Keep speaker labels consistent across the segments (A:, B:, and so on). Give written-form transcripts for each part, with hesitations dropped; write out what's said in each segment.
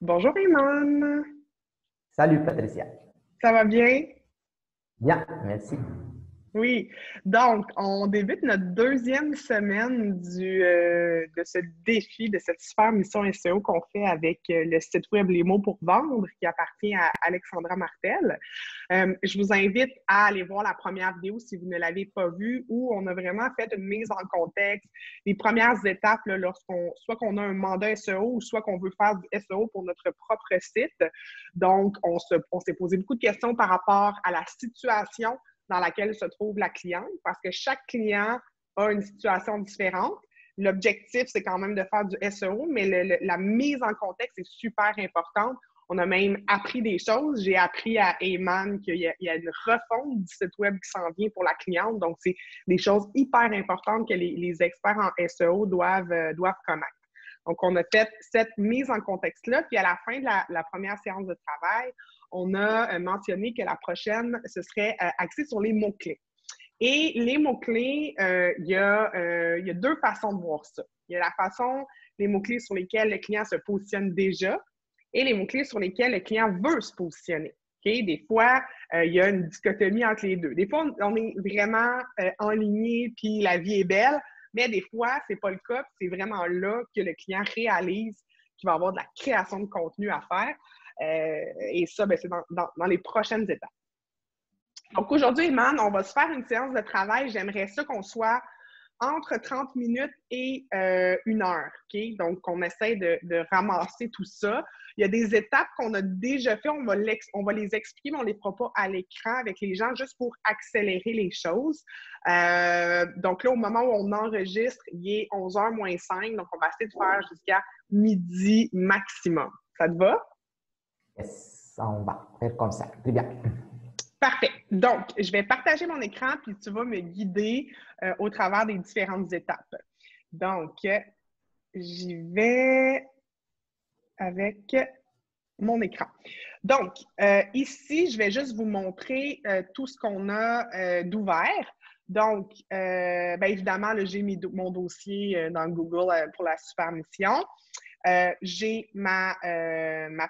A: Bonjour Iman,
B: Salut Patricia.
A: ça va bien?
B: Bien, merci.
A: Oui, donc on débute notre deuxième semaine de ce défi, de cette super mission SEO qu'on fait avec le site web Les mots pour vendre qui appartient à Alexandra Martel. Je vous invite à aller voir la première vidéo si vous ne l'avez pas vue où on a vraiment fait une mise en contexte, les premières étapes là, soit qu'on a un mandat SEO ou soit qu'on veut faire du SEO pour notre propre site. Donc, on s'est posé beaucoup de questions par rapport à la situation dans laquelle se trouve la cliente, parce que chaque client a une situation différente. L'objectif, c'est quand même de faire du SEO, mais la mise en contexte est super importante. On a même appris des choses. J'ai appris à Eman qu'il y a une refonte du site web qui s'en vient pour la cliente. Donc, c'est des choses hyper importantes que les experts en SEO doivent connaître. Donc, on a fait cette mise en contexte-là. Puis, à la fin de la première séance de travail, on a mentionné que la prochaine, ce serait axé sur les mots-clés. Et les mots-clés, il y a deux façons de voir ça. Il y a la façon, les mots-clés sur lesquels le client se positionne déjà et les mots-clés sur lesquels le client veut se positionner. Okay? Des fois, il y a une dichotomie entre les deux. Des fois, on est vraiment enligné, puis la vie est belle, mais des fois, ce n'est pas le cas. C'est vraiment là que le client réalise qu'il va avoir de la création de contenu à faire. Et ça, c'est dans les prochaines étapes. Donc aujourd'hui, Iman, on va se faire une séance de travail. J'aimerais ça qu'on soit entre 30 minutes et 1 heure. Okay? Donc, on essaie de ramasser tout ça. Il y a des étapes qu'on a déjà fait. On va les expliquer, mais on ne les fera pas à l'écran avec les gens, juste pour accélérer les choses. Donc là, au moment où on enregistre, il est 11h moins 5. Donc, on va essayer de faire jusqu'à midi maximum. Ça te va?
B: Yes, on va faire comme ça. Très bien.
A: Parfait. Donc, je vais partager mon écran, puis tu vas me guider au travers des différentes étapes. Donc, j'y vais avec mon écran. Donc, ici, je vais juste vous montrer tout ce qu'on a d'ouvert. Donc, évidemment, j'ai mis mon dossier dans Google pour la super mission. J'ai ma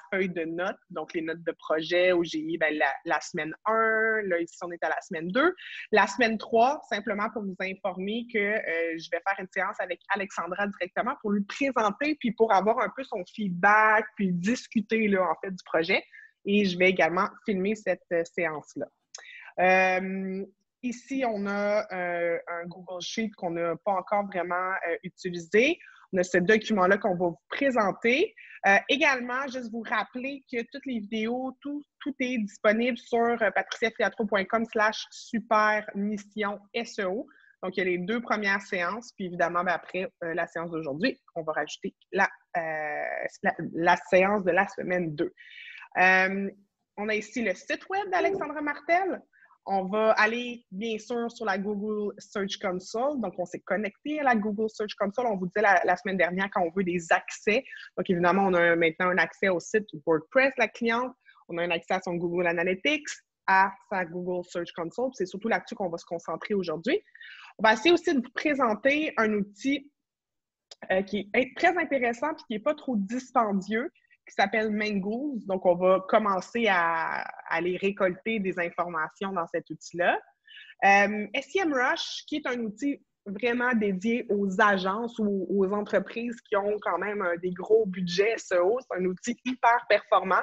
A: feuille de notes, donc les notes de projet où j'ai mis la semaine 1. Là, ici, on est à la semaine 2. La semaine 3, simplement pour vous informer que je vais faire une séance avec Alexandra directement pour lui présenter, puis pour avoir un peu son feedback, puis discuter là, en fait, du projet. Et je vais également filmer cette séance-là. Ici, on a un Google Sheet qu'on n'a pas encore vraiment utilisé. On a ce document-là qu'on va vous présenter. Également, juste vous rappeler que toutes les vidéos, tout est disponible sur patriciafiatro.com/super mission SEO. Donc, il y a les deux premières séances, puis évidemment, après la séance d'aujourd'hui, on va rajouter la séance de la semaine 2. On a ici le site web d'Alexandra Martel. On va aller, bien sûr, sur la Google Search Console. Donc, on s'est connecté à la Google Search Console. On vous disait la semaine dernière quand on veut des accès. Donc, évidemment, on a maintenant un accès au site WordPress, la cliente. On a un accès à son Google Analytics, à sa Google Search Console. C'est surtout là-dessus qu'on va se concentrer aujourd'hui. On va essayer aussi de vous présenter un outil qui est très intéressant et qui n'est pas trop dispendieux, qui s'appelle Mangools. Donc, on va commencer à aller récolter des informations dans cet outil-là. SEMrush, qui est un outil vraiment dédié aux agences ou aux entreprises qui ont quand même des gros budgets SEO. C'est un outil hyper performant,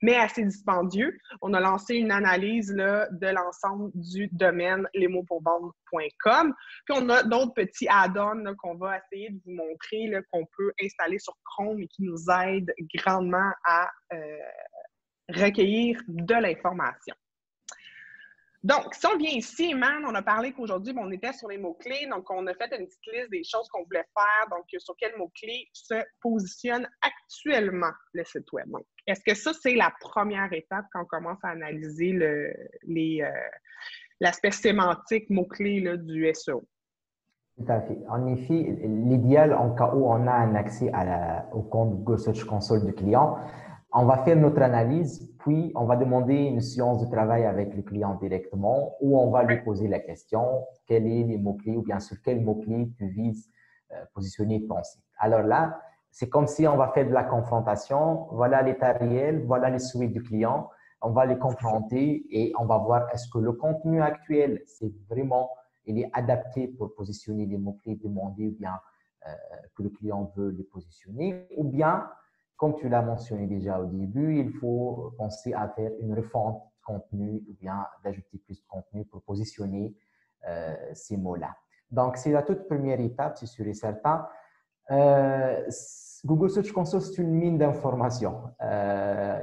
A: mais assez dispendieux. On a lancé une analyse là, de l'ensemble du domaine lesmotspourvendre.com. Puis on a d'autres petits add-ons qu'on va essayer de vous montrer, là, qu'on peut installer sur Chrome et qui nous aident grandement à recueillir de l'information. Donc, si on vient ici, Iman, on a parlé qu'aujourd'hui, on était sur les mots-clés. Donc, on a fait une petite liste des choses qu'on voulait faire. Donc, sur quels mots-clés se positionne actuellement le site web. Donc, est-ce que ça, c'est la première étape quand on commence à analyser l'aspect sémantique mots-clés du SEO?
B: Tout à fait. En effet, l'idéal, en cas où on a un accès au compte Google Search Console du client, on va faire notre analyse, puis on va demander une séance de travail avec le client directement où on va lui poser la question, quels sont les mots-clés ou bien sur quels mots-clés tu vises positionner ton site. Alors là, C'est comme si on va faire de la confrontation. Voilà l'état réel, voilà les souhaits du client. On va les confronter et on va voir est-ce que le contenu actuel, c'est vraiment, il est adapté pour positionner les mots-clés demandés ou bien que le client veut les positionner. Ou bien, comme tu l'as mentionné déjà au début, il faut penser à faire une refonte de contenu ou bien d'ajouter plus de contenu pour positionner ces mots-là. Donc, c'est la toute première étape, c'est sûr et certain. Google Search Console, c'est une mine d'informations.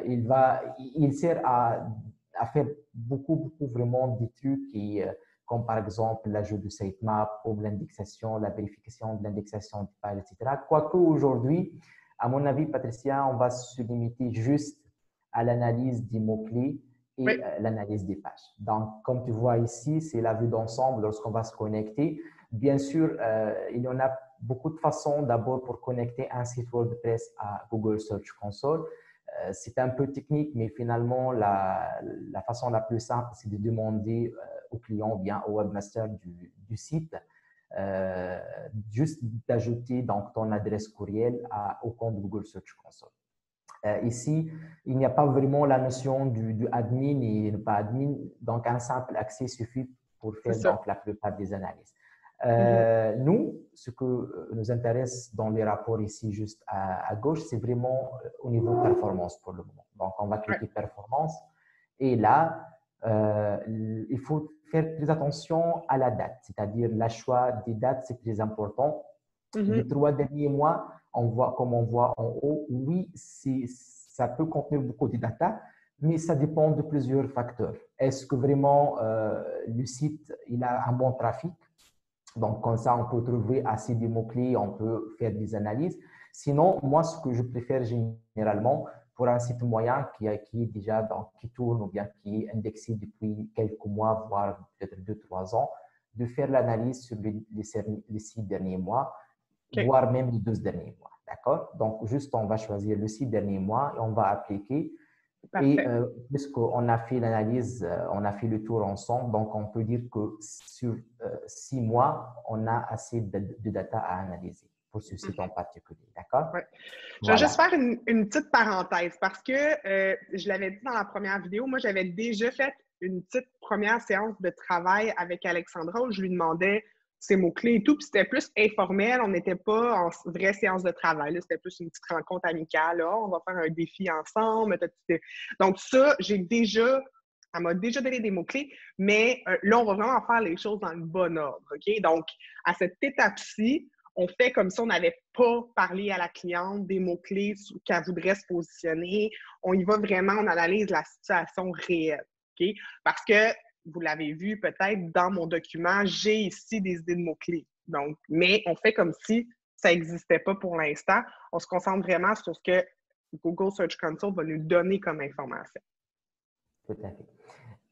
B: Il sert à faire beaucoup vraiment des trucs comme par exemple l'ajout de sitemap ou l'indexation, la vérification de l'indexation de page, etc. Quoique aujourd'hui, à mon avis, Patricia, on va se limiter juste à l'analyse des mots-clés et
A: Oui,
B: l'analyse des pages. Donc, comme tu vois ici, c'est la vue d'ensemble lorsqu'on va se connecter. Bien sûr, il y en a beaucoup de façons d'abord pour connecter un site WordPress à Google Search Console. C'est un peu technique, mais finalement, la façon la plus simple, c'est de demander au client ou bien au webmaster du site juste d'ajouter donc ton adresse courriel au compte Google Search Console. Ici, il n'y a pas vraiment la notion du admin et pas admin, donc un simple accès suffit pour
A: c'est
B: faire
A: ça.
B: donc la plupart des analyses.
A: Mhm.
B: Nous, ce que nous intéresse dans les rapports ici juste à gauche, c'est vraiment au niveau performance pour le moment. Donc, on va
A: Ouais.
B: cliquer performance et là, il faut faire très attention à la date, c'est-à-dire le choix des dates, c'est très important. Les
A: Mhm.
B: 3 derniers mois, comme on voit en haut, oui, ça peut contenir beaucoup de data, mais ça dépend de plusieurs facteurs. Est-ce que vraiment le site il a un bon trafic? Donc, comme ça, on peut trouver assez de mots-clés, on peut faire des analyses. Sinon, moi, ce que je préfère généralement pour un site moyen qui est déjà qui tourne ou bien qui est indexé depuis quelques mois, voire peut-être 2, 3 ans, de faire l'analyse sur les 6 derniers mois,
A: OK.
B: voire même les 12 derniers mois. D'accord? Donc, juste, on va choisir les 6 derniers mois et on va appliquer. Et
A: Parfait.
B: puisqu'on a fait l'analyse, on a fait le tour ensemble, donc on peut dire que sur 6 mois, on a assez de data à analyser pour ce site en
A: Mhm.
B: particulier. D'accord?
A: Ouais. Je vais juste
B: Voilà.
A: faire une petite parenthèse parce que je l'avais dit dans la première vidéo, moi j'avais déjà fait une petite première séance de travail avec Alexandra où je lui demandais ses mots-clés et tout, puis c'était plus informel, on n'était pas en vraie séance de travail, c'était plus une petite rencontre amicale, là, on va faire un défi ensemble. Donc ça, elle m'a déjà donné des mots-clés, mais là, on va vraiment faire les choses dans le bon ordre, OK? Donc, à cette étape-ci, on fait comme si on n'avait pas parlé à la cliente des mots-clés qu'elle voudrait se positionner. On y va vraiment, on analyse la situation réelle. OK? Parce que, vous l'avez vu peut-être dans mon document, j'ai ici des idées de mots-clés. Donc, mais on fait comme si ça n'existait pas pour l'instant. On se concentre vraiment sur ce que Google Search Console va nous donner comme information.
B: Tout à fait.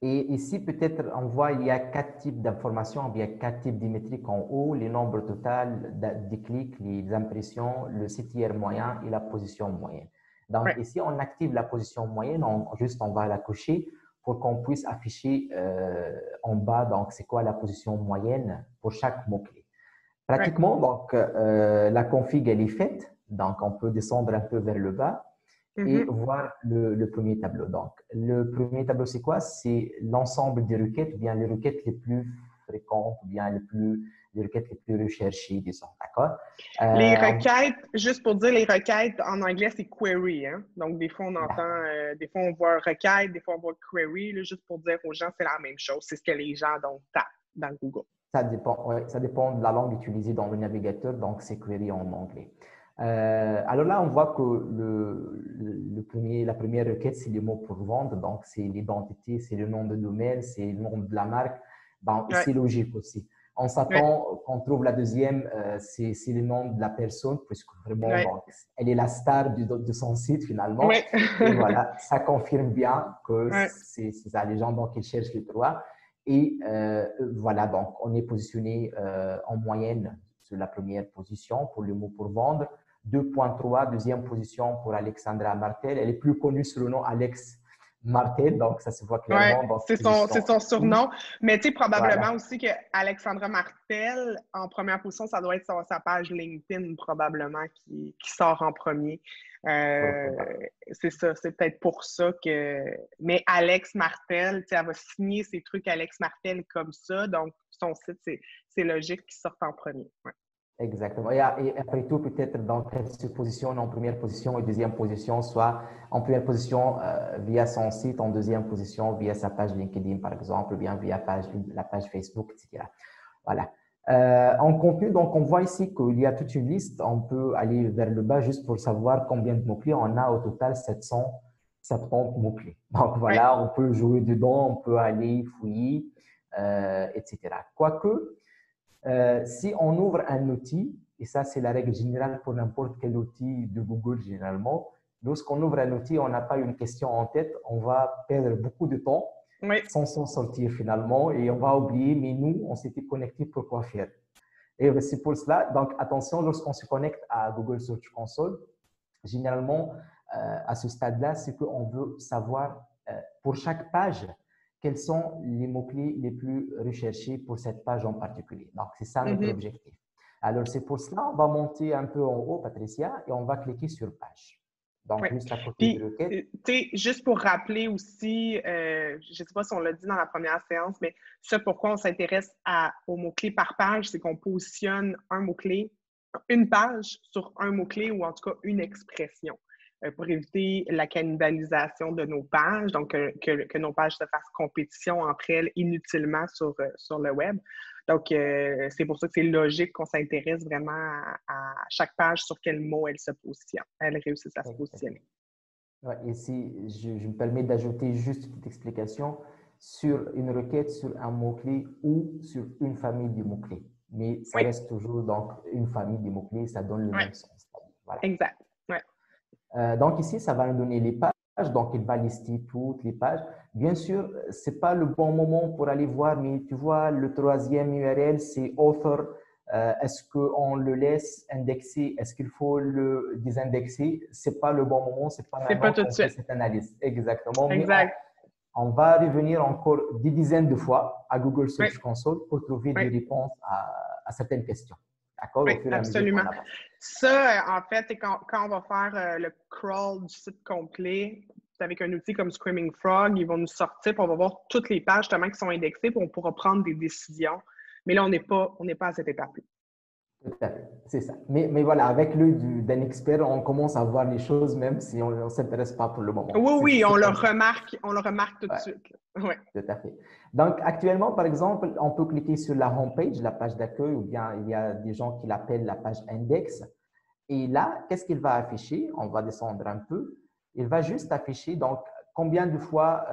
B: Et ici, peut-être, on voit il y a 4 types d'informations, il y a 4 types de métriques en haut, les nombres total des clics, les impressions, le CTR moyen et la position moyenne. Donc,
A: Ouais.
B: ici, on active la position moyenne, on va la cocher pour qu'on puisse afficher en bas, donc, c'est quoi la position moyenne pour chaque mot-clé.
A: Ouais.
B: Pratiquement, donc, la config, elle est faite, donc on peut descendre un peu vers le bas et
A: Mhm.
B: voir le premier tableau. Donc, le premier tableau, c'est quoi? C'est l'ensemble des requêtes, ou bien les requêtes les plus fréquentes, ou bien les requêtes les plus recherchées, disons. D'accord?
A: Les
B: Euh,
A: requêtes, juste pour dire, les requêtes en anglais, c'est query. Hein? Donc, des fois, on entend, des fois, on voit requête, des fois, on voit query. Là, juste pour dire aux gens, c'est la même chose. C'est ce que les gens donc, tapent dans Google.
B: Ça dépend, ouais, ça dépend de la langue utilisée dans le navigateur, donc c'est query en anglais. Alors là, on voit que la première requête, c'est les mots pour vendre, donc c'est l'identité, c'est le nom de domaine, c'est le nom de la marque. Bon,
A: Ouais,
B: c'est logique aussi. On
A: ouais,
B: s'attend qu'on trouve la deuxième, c'est le nom de la personne, puisque vraiment,
A: ouais,
B: donc, elle est la star de son site finalement.
A: ouais.
B: Et voilà, ça confirme bien que
A: Ouais,
B: c'est ça, les gens donc, ils cherchent les trois. Et voilà, donc on est positionné en moyenne sur la première position pour le mot pour vendre. 2,3, deuxième position pour Alexandra Martel. Elle est plus connue sous le nom Alex Martel, donc ça se voit
A: Ouais,
B: clairement. Donc,
A: c'est son surnom. Mais tu sais, probablement
B: Voilà.
A: aussi que Alexandra Martel, en première position, ça doit être sa page LinkedIn, probablement, qui sort en premier.
B: Fort probable.
A: C'est ça, c'est peut-être pour ça que. Mais Alex Martel, tu sais, elle va signer ses trucs Alex Martel comme ça. Donc, son site, c'est logique qu'il sorte en premier. Ouais.
B: Exactement. Et après tout, peut-être dans quelle se positionne en première position et deuxième position, soit en première position via son site, en deuxième position via sa page LinkedIn, par exemple, ou bien via la page Facebook, etc. Voilà. En contenu, donc, on voit ici qu'il y a toute une liste. On peut aller vers le bas juste pour savoir combien de mots-clés. On a au total 770 mots-clés. Donc,
A: Ouais.
B: voilà, on peut jouer dedans, on peut aller fouiller, etc. Quoique, si on ouvre un outil, et ça c'est la règle générale pour n'importe quel outil de Google généralement, lorsqu'on ouvre un outil, on n'a pas une question en tête, on va perdre beaucoup de temps
A: Oui.
B: sans s'en sortir finalement et on va oublier, mais nous, on s'était connecté pour quoi faire. Et c'est pour cela, donc attention, lorsqu'on se connecte à Google Search Console, généralement, à ce stade-là, c'est qu'on veut savoir pour chaque page, quels sont les mots-clés les plus recherchés pour cette page en particulier. Donc, c'est ça notre
A: Mm-hmm.
B: objectif. Alors, c'est pour cela, on va monter un peu en haut, Patricia, et on va cliquer sur page. Donc,
A: Oui.
B: juste à côté de
A: Puis,
B: requête.
A: tu sais, juste pour rappeler aussi, je ne sais pas si on l'a dit dans la première séance, mais ça, pourquoi on s'intéresse aux mots-clés par page, c'est qu'on positionne un mot-clé, une page sur un mot-clé ou en tout cas une expression pour éviter la cannibalisation de nos pages, donc que nos pages se fassent compétition entre elles inutilement sur le web. Donc, c'est pour ça que c'est logique qu'on s'intéresse vraiment à chaque page sur quel mot elle se positionne. Elle réussit à se positionner.
B: Ouais, ici, je me permets d'ajouter juste une petite explication sur une requête, sur un mot-clé ou sur une famille de mots-clés. Mais ça
A: Oui,
B: reste toujours donc une famille de mots-clés, ça donne le
A: oui,
B: même sens. Voilà.
A: exact. Ouais.
B: Donc ici, ça va nous donner les pages. Donc, il va lister toutes les pages. Bien sûr, ce n'est pas le bon moment pour aller voir, mais tu vois, le troisième URL, c'est author. Est-ce qu'on le laisse indexer? Est-ce qu'il faut le désindexer? Ce n'est pas le bon moment, ce n'est pas
A: C'est pas
B: maintenant
A: tout de
B: qu'on fait
A: suite.
B: cette analyse. Exactement. Mais
A: Exact.
B: on va revenir encore des dizaines de fois à Google
A: Oui,
B: Search Console pour trouver des
A: oui,
B: réponses à certaines questions. D'accord? Au
A: oui,
B: fur et à mesure
A: absolument.
B: qu'on avance.
A: Ça, en fait, c'est quand on va faire le crawl du site complet, avec un outil comme Screaming Frog, ils vont nous sortir, puis on va voir toutes les pages justement qui sont indexées, puis on pourra prendre des décisions. Mais là, on n'est pas à cette étape-là.
B: Tout à fait, c'est ça. Mais voilà, avec l'œil d'un expert, on commence à voir les choses même si on ne s'intéresse pas pour le moment.
A: Oui, oui,
B: C'est comme ça.
A: on le remarque tout de
B: Ouais,
A: suite. Oui,
B: tout à fait. Donc, actuellement, par exemple, on peut cliquer sur la homepage, la page d'accueil, ou bien il y a des gens qui l'appellent la page index. Et là, qu'est-ce qu'il va afficher? On va descendre un peu. Il va juste afficher donc combien de fois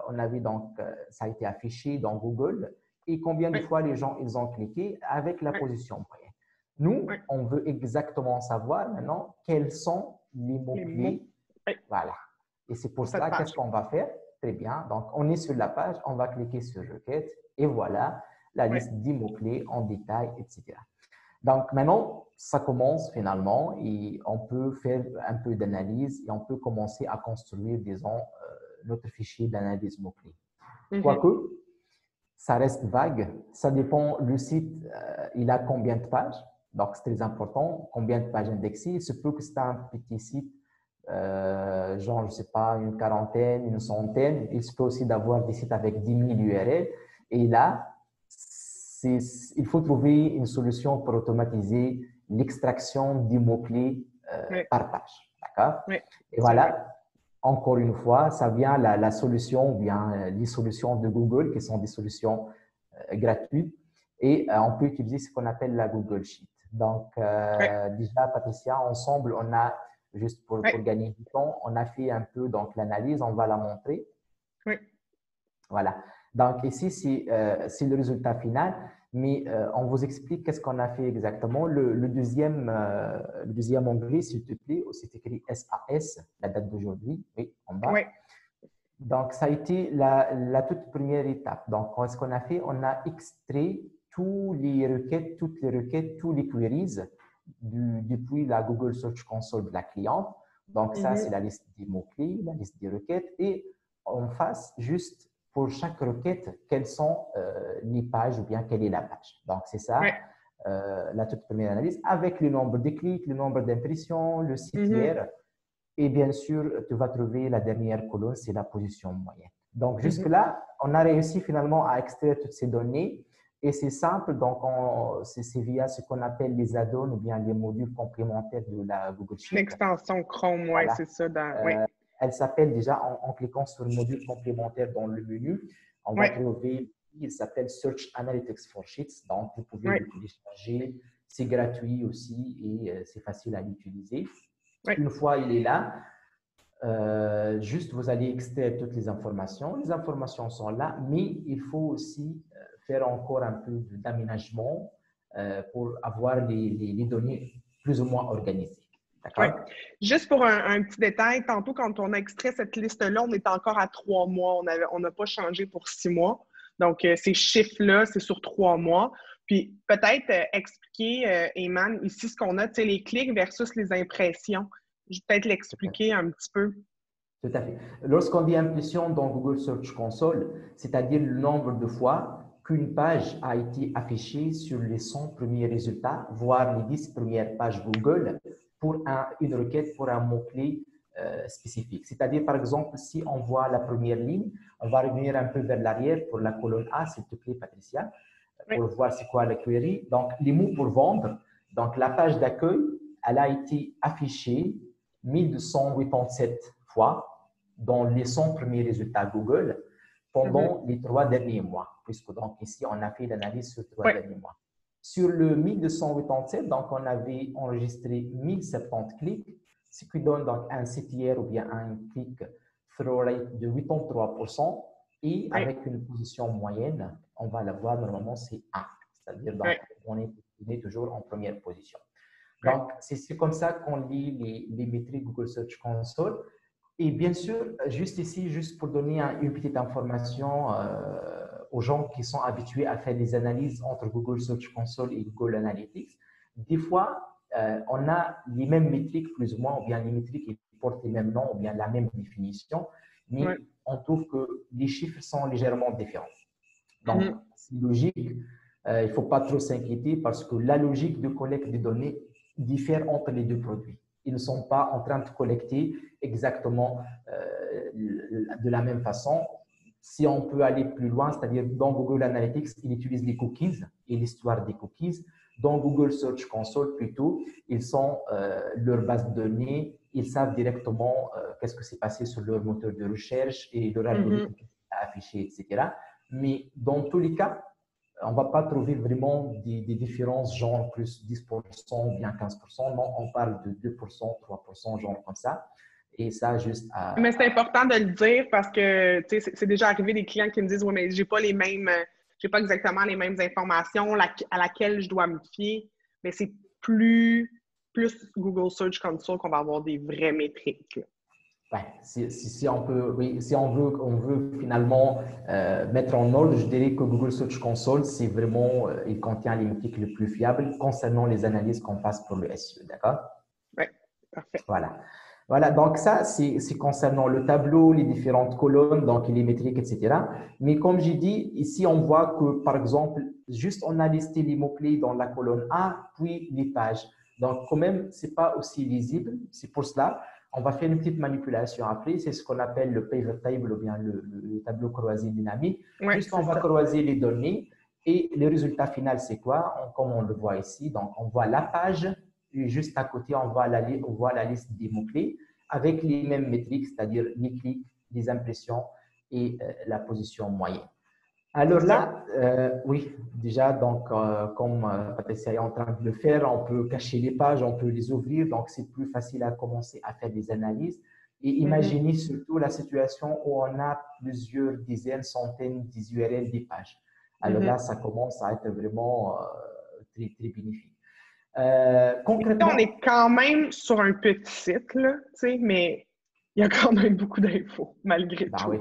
B: on avait donc ça a été affiché dans Google et combien de
A: oui,
B: fois les gens ils ont cliqué avec la
A: oui,
B: position moyenne. Nous,
A: oui.
B: on veut exactement savoir maintenant quels sont les
A: Les mots.
B: mots-clés.
A: Oui,
B: Voilà. Et c'est pour
A: pour cette
B: cela, qu'est-ce
A: page.
B: qu'on va faire? Très bien. Donc, on est sur la page, on va cliquer sur requête et voilà la
A: Oui,
B: liste des mots-clés en détail, etc. Donc maintenant, ça commence finalement et on peut faire un peu d'analyse et on peut commencer à construire, disons, notre fichier d'analyse mots-clés.
A: mm-hmm.
B: Quoique, ça reste vague, ça dépend, le site, il a combien de pages, donc c'est très important, combien de pages indexées. Il se peut que c'est un petit site, genre, je ne sais pas, une quarantaine, une centaine. Il se peut aussi d'avoir des sites avec 10 000 URL. Et là, il faut trouver une solution pour automatiser l'extraction des mots-clés
A: Oui,
B: par page. D'accord?
A: oui,
B: Et
A: absolument.
B: voilà, encore une fois, ça vient la solution ou bien les solutions de Google qui sont des solutions gratuites et on peut utiliser ce qu'on appelle la Google Sheet. Donc,
A: Oui,
B: déjà, Patricia, ensemble, on a, juste
A: oui,
B: pour gagner du temps, on a fait un peu donc l'analyse, on va la montrer.
A: oui,
B: Voilà. Donc, ici, c'est le résultat final, mais on vous explique qu'est-ce qu'on a fait exactement. Le deuxième onglet, s'il te plaît, c'est écrit SAS, la date d'aujourd'hui, oui, en bas.
A: oui,
B: Donc, ça a été la toute première étape. Donc, ce qu'on a fait, on a extrait toutes les requêtes, tous les queries depuis la Google Search Console de la cliente. Donc, ça, c'est
A: mm-hmm.
B: la liste des mots-clés, la liste des requêtes. Et en face, juste pour chaque requête, quelles sont les pages ou bien quelle est la page. Donc, c'est ça,
A: Ouais.
B: la toute première analyse, avec le nombre de clics, le nombre d'impressions, le site
A: Mhm.
B: tiers. Et bien sûr, tu vas trouver la dernière colonne, c'est la position moyenne. Donc,
A: Mhm.
B: jusque-là, on a réussi finalement à extraire toutes ces données. Et c'est simple, donc c'est via ce qu'on appelle les add-ons ou bien les modules complémentaires de la Google
A: Une
B: Sheet.
A: extension Chrome, oui,
B: Voilà.
A: c'est ça. Oui.
B: Elle s'appelle déjà, en cliquant sur le module complémentaire dans le menu, on va
A: Oui.
B: trouver, il s'appelle Search Analytics for Sheets. Donc, vous pouvez
A: Oui.
B: le télécharger. C'est gratuit aussi et c'est facile à l'utiliser.
A: Oui.
B: Une fois il est là, juste vous allez extraire toutes les informations. Les informations sont là, mais il faut aussi faire encore un peu d'aménagement pour avoir les données plus ou moins organisées.
A: Oui.
B: D'accord?
A: Juste pour un petit détail, tantôt, quand on a extrait cette liste-là, on est encore à 3 mois. On n'a pas changé pour 6 mois. Donc, ces chiffres-là, c'est sur 3 mois. Puis, peut-être expliquer, Eman, ici, ce qu'on a, tu sais, les clics versus les impressions. Je vais peut-être l'expliquer un petit peu.
B: Tout à fait. Lorsqu'on dit impression dans Google Search Console, c'est-à-dire le nombre de fois qu'une page a été affichée sur les 100 premiers résultats, voire les 10 premières pages Google pour une requête pour un mot-clé spécifique. C'est-à-dire, par exemple, si on voit la première ligne, on va revenir un peu vers l'arrière pour la colonne A, s'il te plaît, Patricia,
A: Oui.
B: pour voir c'est quoi la query. Donc, les mots pour vendre. Donc, la page d'accueil, elle a été affichée 1287 fois dans les 100 premiers résultats Google pendant les 3 derniers mois, puisque donc ici, on a fait l'analyse sur les 3
A: Oui.
B: derniers mois. Sur le 1287, donc on avait enregistré 1070 clics, ce qui donne donc un CTR ou bien un click through rate de 83%, et
A: Oui.
B: avec une position moyenne, on va la voir normalement, c'est 1, c'est-à-dire donc on est toujours en première position. Donc, c'est comme ça qu'on lit les métriques Google Search Console. Et bien sûr, juste ici, juste pour donner une petite information aux gens qui sont habitués à faire des analyses entre Google Search Console et Google Analytics, des fois, on a les mêmes métriques plus ou moins, ou bien les métriques qui portent les mêmes noms, ou bien la même définition, mais on trouve que les chiffres sont légèrement différents. Donc, c'est logique. Il ne faut pas trop s'inquiéter parce que la logique de collecte des données diffère entre les deux produits. Ils ne sont pas en train de collecter exactement de la même façon. Si on peut aller plus loin, c'est-à-dire dans Google Analytics, ils utilisent les cookies et l'histoire des cookies. Dans Google Search Console, plutôt, ils sont leur base de données. Ils savent directement qu'est-ce que s'est passé sur leur moteur de recherche et leur algorithme qui a affiché, etc. Mais dans tous les cas, on ne va pas trouver vraiment des différences, genre plus 10% ou bien 15%. Non, on parle de 2%, 3%, genre comme ça. Et ça, juste à…
A: Mais c'est important de le dire parce que c'est déjà arrivé des clients qui me disent: oui, mais j'ai pas les mêmes, j'ai pas exactement les mêmes informations à laquelle je dois me fier. Mais c'est plus Google Search Console qu'on va avoir des vraies métriques.
B: Ouais, si on peut, oui, si on veut finalement mettre en ordre, je dirais que Google Search Console, c'est vraiment, il contient les métriques les plus fiables concernant les analyses qu'on passe pour le SEO, d'accord?
A: Oui, parfait.
B: Voilà. Voilà, donc ça, c'est concernant le tableau, les différentes colonnes, donc les métriques, etc. Mais comme j'ai dit, ici, on voit que, par exemple, juste on a listé les mots-clés dans la colonne A, puis les pages. Donc, quand même, ce n'est pas aussi lisible. C'est pour cela, on va faire une petite manipulation après. C'est ce qu'on appelle le pivot table ou bien le tableau croisé dynamique.
A: Ouais,
B: juste, on va croiser les données et le résultat final, c'est quoi? Comme on le voit ici, donc on voit la page. Et juste à côté, on voit la liste des mots-clés avec les mêmes métriques, c'est-à-dire les clics, les impressions et la position moyenne. Alors là, oui, déjà, donc, comme Patricia est en train de le faire, on peut cacher les pages, on peut les ouvrir, donc c'est plus facile à commencer à faire des analyses. Et imaginez surtout la situation où on a plusieurs dizaines, centaines d'URL des pages. Alors là, ça commence à être vraiment très, très bénéfique. Concrètement,
A: on est quand même sur un petit site, là, mais il y a quand même beaucoup d'infos, malgré tout.
B: Oui.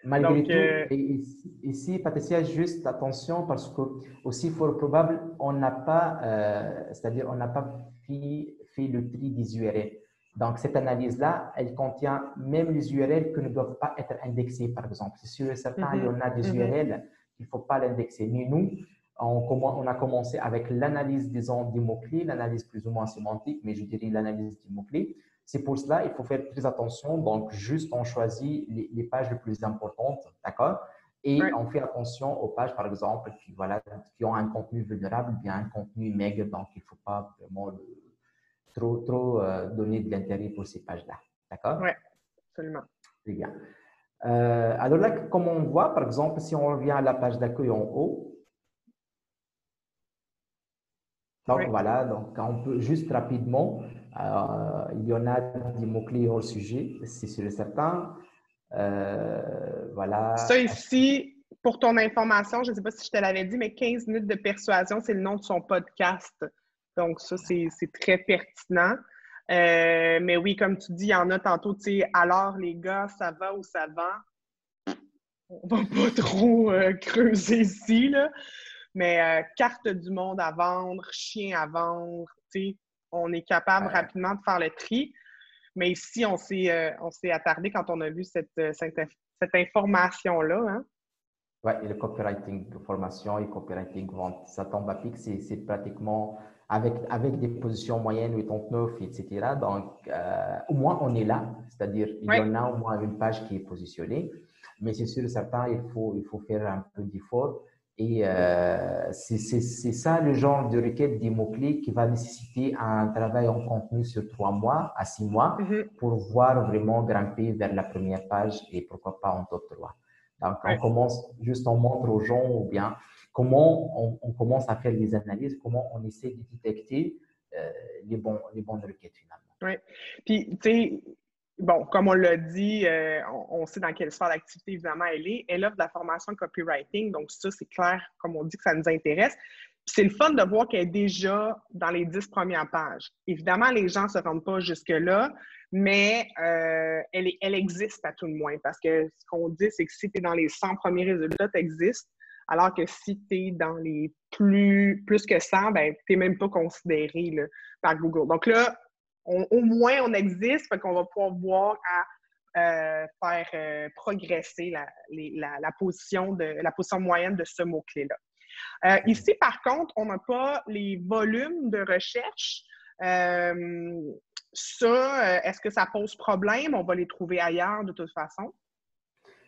B: Malgré tout, et ici, Patricia, juste attention parce que aussi fort probable, on n'a pas, c'est-à-dire on n'a pas fait le tri des URL. Donc, cette analyse-là, elle contient même les URL qui ne doivent pas être indexées, par exemple. C'est sûr et certain, il y en a des URL qu'il ne faut pas l'indexer. Mais nous, on a commencé avec l'analyse, disons, des mots-clés, l'analyse plus ou moins sémantique, mais je dirais l'analyse des mots-clés. C'est pour cela il faut faire très attention. Donc, juste on choisit les pages les plus importantes, d'accord? Et on fait attention aux pages, par exemple, qui ont un contenu vulnérable, bien un contenu maigre. Donc, il ne faut pas vraiment trop donner de l'intérêt pour ces pages-là. D'accord?
A: Oui, absolument.
B: Très bien. Alors là, comme on voit, par exemple, si on revient à la page d'accueil en haut, donc voilà, donc on peut juste rapidement, il y en a des mots-clés hors sujet, c'est sûr et certain.
A: Ça
B: Voilà.
A: ici, pour ton information, je ne sais pas si je te l'avais dit, mais 15 minutes de persuasion, c'est le nom de son podcast. Donc, ça, c'est très pertinent. Mais oui, comme tu dis, il y en a tantôt, tu sais, alors les gars, ça va ou ça va? On va pas trop creuser ici, là. Mais carte du monde à vendre, chien à vendre, tu sais, on est capable rapidement de faire le tri. Mais ici, on s'est attardé quand on a vu cette information-là. Hein?
B: Oui, et le copywriting de formation et copywriting vente, ça tombe à pic, c'est pratiquement avec des positions moyennes, 89, etc. Donc, au moins, on est là, c'est-à-dire il y en a au moins une page qui est positionnée, mais c'est sûr et certain, il faut faire un peu d'effort. Et c'est ça le genre de requête des mots-clés qui va nécessiter un travail en contenu sur 3 mois à 6 mois pour voir vraiment grimper vers la première page et pourquoi pas en top 3. Donc, on commence juste, on montre aux gens ou bien comment on commence à faire les analyses, comment on essaie de détecter les bonnes requêtes finalement.
A: Oui. Puis, tu sais, bon, comme on l'a dit, on sait dans quelle sphère d'activité, évidemment, elle est. Elle offre de la formation copywriting, donc ça, c'est clair, comme on dit, que ça nous intéresse. Puis c'est le fun de voir qu'elle est déjà dans les 10 premières pages. Évidemment, les gens ne se rendent pas jusque-là, mais elle existe à tout le moins. Parce que ce qu'on dit, c'est que si tu es dans les 100 premiers résultats, tu existes. Alors que si tu es dans les plus que 100, ben, tu n'es même pas considéré là, par Google. Donc là, au moins, on existe, fait qu'on va pouvoir voir à faire progresser la position moyenne de ce mot-clé-là. Ici, par contre, on n'a pas les volumes de recherche. Est-ce que ça pose problème? On va les trouver ailleurs de toute façon.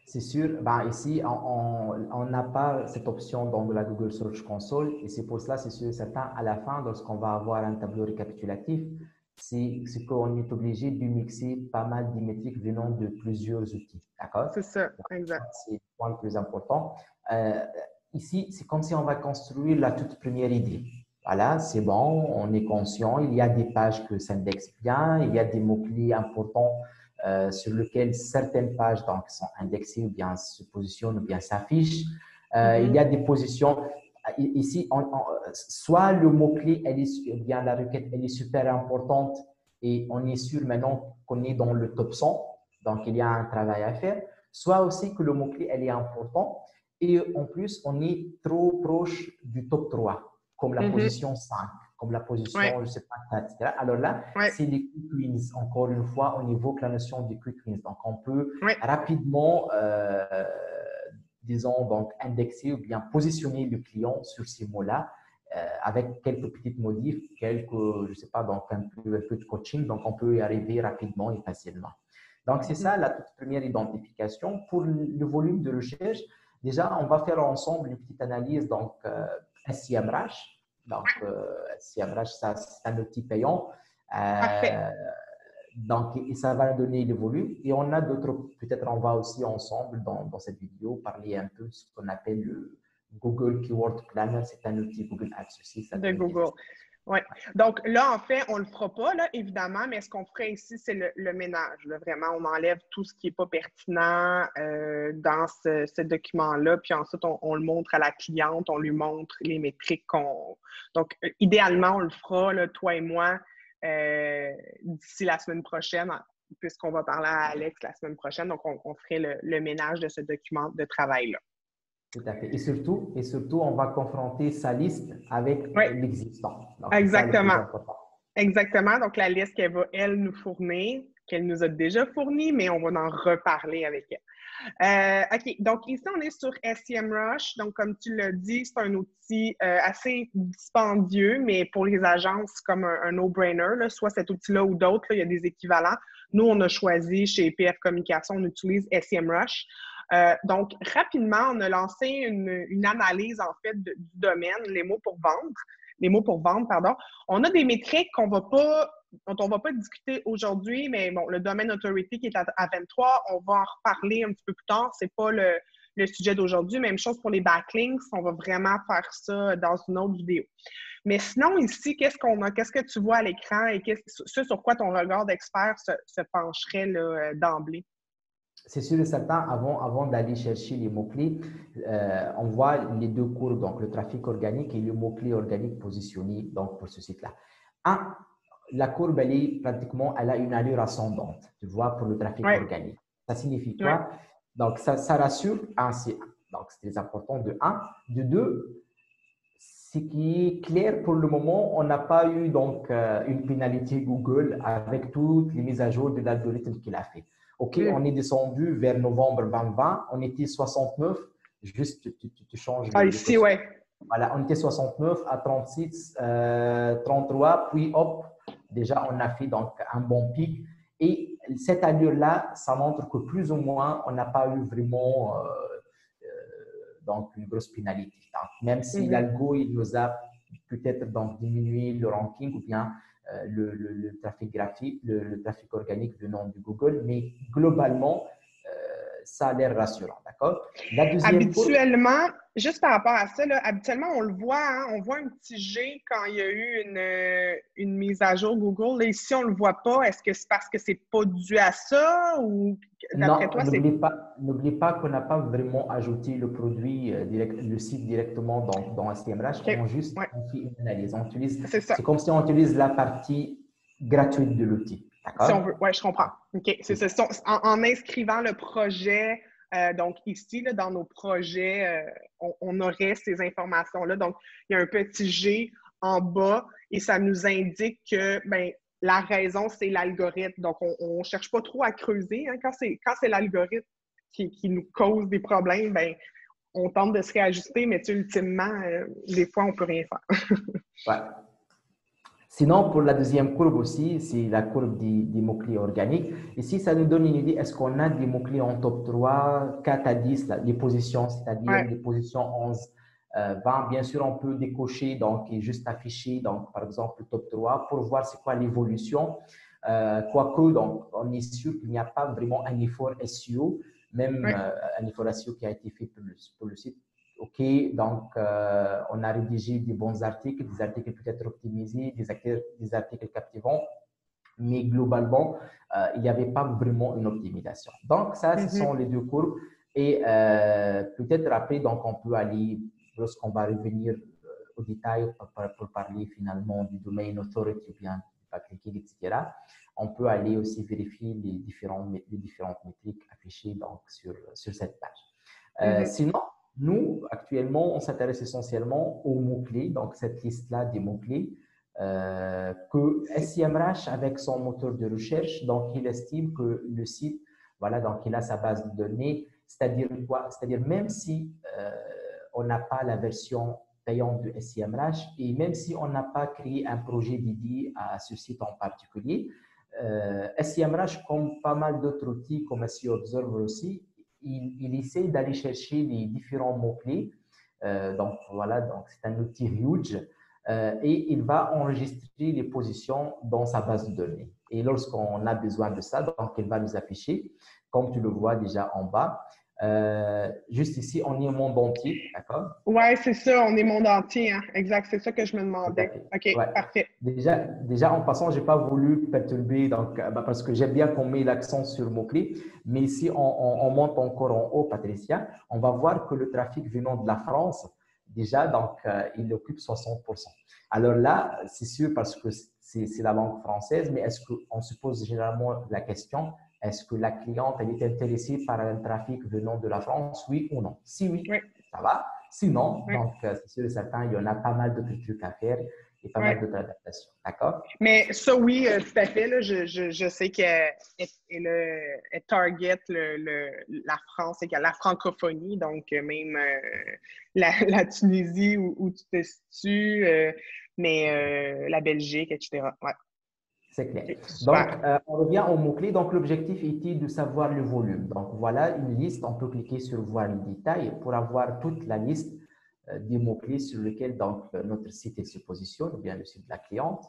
B: C'est sûr. Ben, ici, on n'a pas cette option dans la Google Search Console et c'est pour cela, c'est sûr et certain, à la fin, lorsqu'on va avoir un tableau récapitulatif, c'est qu'on est obligé de mixer pas mal de métriques venant de plusieurs outils. D'accord?
A: C'est ça, exact.
B: C'est le point le plus important. Ici, c'est comme si on va construire la toute première idée. Voilà, c'est bon, on est conscient, il y a des pages que s'indexent bien, il y a des mots-clés importants sur lesquels certaines pages donc, sont indexées ou bien se positionnent ou bien s'affichent. Il y a des positions. Ici, soit le mot-clé, bien la requête, elle est super importante et on est sûr maintenant qu'on est dans le top 100, donc il y a un travail à faire. Soit aussi que le mot-clé, elle est important et en plus, on est trop proche du top 3, comme la position 5, comme la position, je ne sais pas, 4, etc. Alors là, c'est les quick wins. Encore une fois, on évoque la notion des quick wins. Donc, on peut rapidement disons, donc indexer ou bien positionner le client sur ces mots-là avec quelques petites modifs, je ne sais pas, donc un peu de coaching, donc on peut y arriver rapidement et facilement. Donc, c'est ça la toute première identification. Pour le volume de recherche, déjà, on va faire ensemble une petite analyse, donc SEMrush. Donc, SEMrush, ça, c'est un outil payant. Donc, et ça va donner le volume. Et on a d'autres, peut-être on va aussi ensemble dans cette vidéo parler un peu de ce qu'on appelle le Google Keyword Planner. C'est un outil Google Ads aussi.
A: De Google. Oui. Donc là, en fait, on ne le fera pas, là, évidemment, mais ce qu'on ferait ici, c'est le ménage. Là. Vraiment, on enlève tout ce qui n'est pas pertinent dans ce document-là, puis ensuite, on le montre à la cliente, on lui montre les métriques qu'on… Donc, idéalement, on le fera, là, toi et moi, d'ici la semaine prochaine, puisqu'on va parler à Alex la semaine prochaine. Donc, on ferait le ménage de ce document de travail-là.
B: Tout à fait. Et surtout, on va confronter sa liste avec l'existant. Donc,
A: exactement. Exactement. Donc, la liste qu'elle va, elle, nous fournir, qu'elle nous a déjà fournie, mais on va en reparler avec elle. OK. Donc, ici, on est sur SEMrush. Donc, comme tu l'as dit, c'est un outil assez dispendieux, mais pour les agences, comme un no-brainer. Soit cet outil-là ou d'autres, il y a des équivalents. Nous, on a choisi chez PF Communication, on utilise SEMrush. Donc, rapidement, on a lancé une analyse, en fait, du domaine, les mots pour vendre, pardon. On a des métriques dont on ne va pas discuter aujourd'hui, mais bon, le domaine authority qui est à 23, on va en reparler un petit peu plus tard. Ce n'est pas le sujet d'aujourd'hui. Même chose pour les backlinks. On va vraiment faire ça dans une autre vidéo. Mais sinon, ici, qu'est-ce qu'on a? Qu'est-ce que tu vois à l'écran et ce sur quoi ton regard d'expert se pencherait d'emblée?
B: C'est sûr et certain, avant d'aller chercher les mots-clés, on voit les deux courbes, donc le trafic organique et le mot-clé organique positionné donc, pour ce site-là. La courbe, elle a une allure ascendante, tu vois, pour le trafic organique. Ça signifie quoi? Donc, ça rassure, donc c'est très important de 1. De 2, ce qui est clair pour le moment, on n'a pas eu donc une pénalité Google avec toutes les mises à jour de l'algorithme qu'il a fait. OK, on est descendu vers novembre 2020, on était 69, juste tu changes
A: ici, ouais.
B: Voilà, on était 69 à 36, 33, puis hop, déjà on a fait donc un bon pic. Et cette allure-là, ça montre que plus ou moins, on n'a pas eu vraiment donc une grosse pénalité. Donc, même si l'algo, il nous a peut-être donc diminué le ranking ou bien le trafic graphique, le trafic organique venant de Google, mais globalement, ça a l'air rassurant, d'accord?
A: La deuxième habituellement, juste par rapport à ça, là, habituellement, on le voit, hein, on voit un petit G quand il y a eu une mise à jour Google. Là, ici, on ne le voit pas. Est-ce que c'est parce que c'est pas dû à ça ou d'après toi, c'est…
B: N'oublie pas qu'on n'a pas vraiment ajouté le produit, le site directement dans SEMrush. On juste on fait une analyse. C'est comme si on utilise la partie gratuite de l'outil.
A: Si on veut. Oui, je comprends. OK. C'est ça. En inscrivant le projet, donc ici, là, dans nos projets, on aurait ces informations-là. Donc, il y a un petit G en bas et ça nous indique que la raison, c'est l'algorithme. Donc, on ne cherche pas trop à creuser. Hein. Quand c'est l'algorithme qui nous cause des problèmes, on tente de se réajuster, mais ultimement, des fois, on ne peut rien faire.
B: Ouais. Sinon, pour la deuxième courbe aussi, c'est la courbe des mots-clés organiques. Ici, ça nous donne une idée, est-ce qu'on a des mots-clés en top 3, 4 à 10, là, les positions, c'est-à-dire les positions 11, 20. Bien sûr, on peut décocher donc, et juste afficher, donc, par exemple, le top 3 pour voir c'est quoi l'évolution. Quoique, donc, on est sûr qu'il n'y a pas vraiment un effort SEO, même un effort SEO qui a été fait pour le site. OK, donc on a rédigé des bons articles, des articles peut-être optimisés, des articles captivants, mais globalement, il n'y avait pas vraiment une optimisation. Donc, ça, ce sont les deux courbes. Et peut-être après, donc, on peut aller, lorsqu'on va revenir au détail pour parler finalement du domain authority ou bien du backlinking, etc., on peut aller aussi vérifier les différentes métriques affichées donc, sur cette page. Sinon, nous, actuellement, on s'intéresse essentiellement aux mots-clés, donc cette liste-là des mots-clés que SEMrush, avec son moteur de recherche, donc il estime que le site, voilà, donc il a sa base de données, c'est-à-dire quoi? C'est-à-dire même si on n'a pas la version payante de SEMrush et même si on n'a pas créé un projet dédié à ce site en particulier, SEMrush, comme pas mal d'autres outils comme SEO Observer aussi, il essaie d'aller chercher les différents mots-clés. Donc, voilà, donc c'est un outil huge et il va enregistrer les positions dans sa base de données. Et lorsqu'on a besoin de ça, donc il va nous afficher, comme tu le vois déjà en bas. Juste ici, on est au monde entier, d'accord?
A: Oui, c'est ça, on est monde entier, hein? Exact, c'est ça que je me demandais. OK, parfait.
B: Déjà, en passant, je n'ai pas voulu perturber, donc, parce que j'aime bien qu'on met l'accent sur mots-clés, mais si on monte encore en haut, Patricia, on va voir que le trafic venant de la France, déjà, donc, il occupe 60%. Alors là, c'est sûr parce que c'est la langue française, mais est-ce qu'on se pose généralement la question, est-ce que la cliente elle est intéressée par un trafic venant de la France, oui ou non? Si oui, ça va. Sinon, donc, c'est sûr et certain, il y en a pas mal d'autres trucs à faire. et pas mal
A: Ouais.
B: d'autres adaptations. D'accord?
A: Mais ça, oui, tout à fait. Là, je sais qu'elle target la France et la francophonie, donc même la Tunisie où tu te situes, mais la Belgique, etc. Ouais,
B: C'est clair.
A: ok,
B: Donc,
A: super.
B: on revient aux mots-clés. Donc, l'objectif était de savoir le volume. Donc, voilà une liste. On peut cliquer sur voir les détails pour avoir toute la liste des mots-clés sur lesquels donc, notre site se positionne, ou bien le site de la cliente.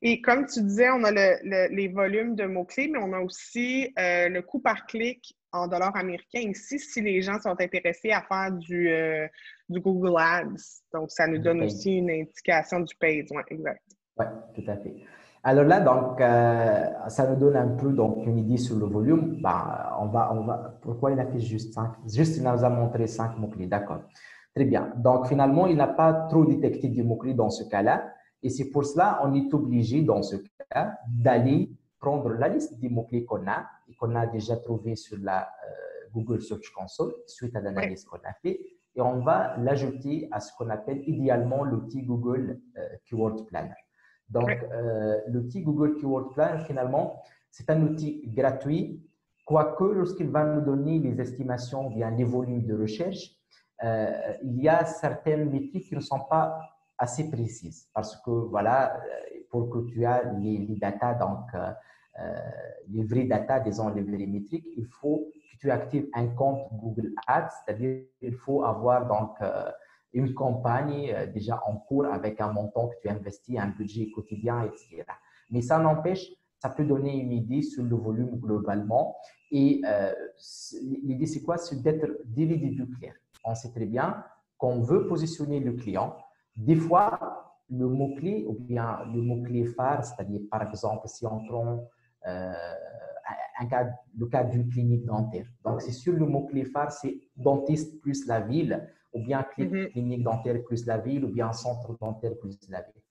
A: Et comme tu disais, on a les volumes de mots-clés, mais on a aussi le coût par clic en dollars américains ici si les gens sont intéressés à faire du Google Ads. Donc, ça nous
B: Du
A: donne
B: paid.
A: aussi une indication du paid. Ouais, exact.
B: Oui, tout à fait. Alors là, donc, ça nous donne un peu donc, une idée sur le volume. Bah, pourquoi il affiche juste 5? Juste, il nous a montré 5 mots-clés. D'accord. Très bien. Donc, finalement, il n'a pas trop détecté des mots-clés dans ce cas-là. Et c'est pour cela on est obligé, dans ce cas, d'aller prendre la liste des mots-clés qu'on a et qu'on a déjà trouvé sur la Google Search Console suite à
A: Ouais,
B: l'analyse qu'on a fait. Et on va l'ajouter à ce qu'on appelle idéalement l'outil Google Keyword Planner. Donc,
A: ouais.
B: l'outil Google Keyword Planner, finalement, c'est un outil gratuit, quoique lorsqu'il va nous donner les estimations ou bien les volumes de recherche, il y a certaines métriques qui ne sont pas assez précises parce que, voilà, pour que tu aies les data, donc les vrais data, disons les vraies métriques, il faut que tu actives un compte Google Ads, c'est-à-dire il faut avoir donc une campagne déjà en cours avec un montant que tu investis, un budget quotidien, etc. Mais ça n'empêche, ça peut donner une idée sur le volume globalement. Et l'idée, c'est quoi? C'est d'être dès le début clair. On sait très bien qu'on veut positionner le client. Des fois, le mot-clé ou bien le mot-clé phare, c'est-à-dire par exemple, si on prend le cas d'une clinique dentaire. Donc, c'est sûr, le mot-clé phare, c'est dentiste plus la ville, ou bien
A: Mhm.
B: clinique dentaire plus la ville, ou bien centre dentaire plus la ville.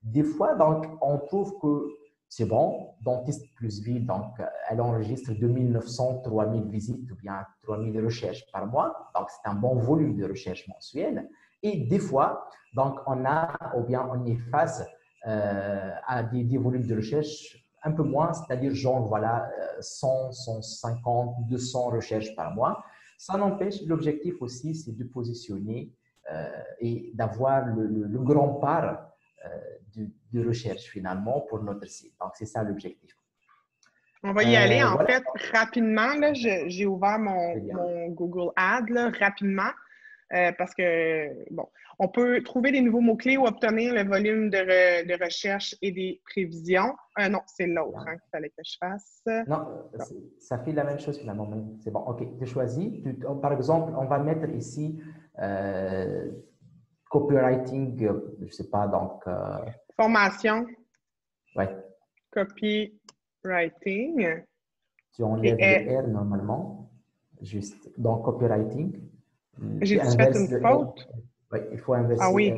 B: Des fois, donc, on trouve que c'est bon, dentiste plus ville, donc elle enregistre 2900, 3000 visites ou bien 3000 recherches par mois, donc c'est un bon volume de recherche mensuelle. Et des fois, donc on a ou bien on est face à des volumes de recherche un peu moins, c'est-à-dire genre voilà 100, 150, 200 recherches par mois. Ça n'empêche, l'objectif aussi, c'est de positionner et d'avoir le grand part de recherche finalement pour notre site. Donc, c'est ça l'objectif.
A: On va y aller. En
B: Voilà,
A: fait, rapidement, là, j'ai ouvert
B: très bien.
A: mon Google Ads là, rapidement parce que, bon, on peut trouver des nouveaux mots-clés ou obtenir le volume de recherche et des prévisions. Non, c'est l'autre
B: Bien.
A: hein, qu'il fallait que je fasse.
B: Non,
A: Non.
B: ça fait la même chose finalement. C'est bon, ok, tu choisis. Par exemple, on va mettre ici copywriting, je ne sais pas, donc,
A: Formation,
B: ouais,
A: copywriting.
B: tu
A: OK.
B: enlèves le R normalement, juste dans copywriting. Tu
A: J'ai-tu fait
B: inverses
A: une
B: le R.
A: faute?
B: Oui, il faut
A: Ah
B: inverser
A: oui,
B: R.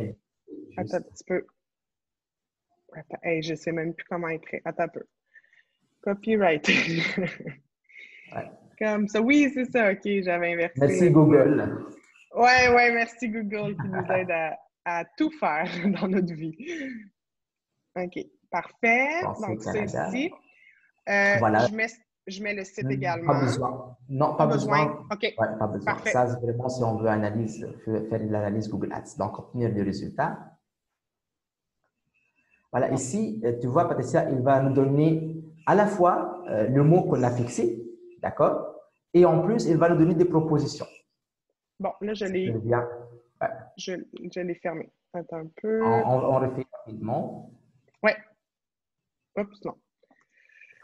A: attends un
B: Juste.
A: petit peu. Attends, hey, je ne sais même plus comment écrire. Attends un peu. Copywriting.
B: Ouais.
A: Comme ça. Oui, c'est ça. OK, j'avais inversé
B: Merci
A: le titre.
B: Google.
A: Ouais, ouais, merci Google qui nous aide à tout faire dans notre vie. OK, parfait.
B: Pensez
A: Donc, ça
B: Canada.
A: ici.
B: Voilà,
A: Je mets le site
B: pas
A: également.
B: besoin. Non,
A: Pas
B: pas
A: besoin.
B: besoin.
A: OK,
B: Ouais, pas besoin.
A: parfait.
B: Ça, c'est vraiment si on veut faire l'analyse Google Ads. Donc, obtenir les résultats. Voilà,
A: Bon,
B: ici, tu vois, Patricia, il va nous donner à la fois le mot qu'on a fixé, d'accord? Et en plus, il va nous donner des propositions.
A: bon là,
B: C'est très bien. Ouais.
A: je, je l'ai fermé. Attends un
B: On,
A: peu.
B: on refait rapidement.
A: Ouais, oups, non.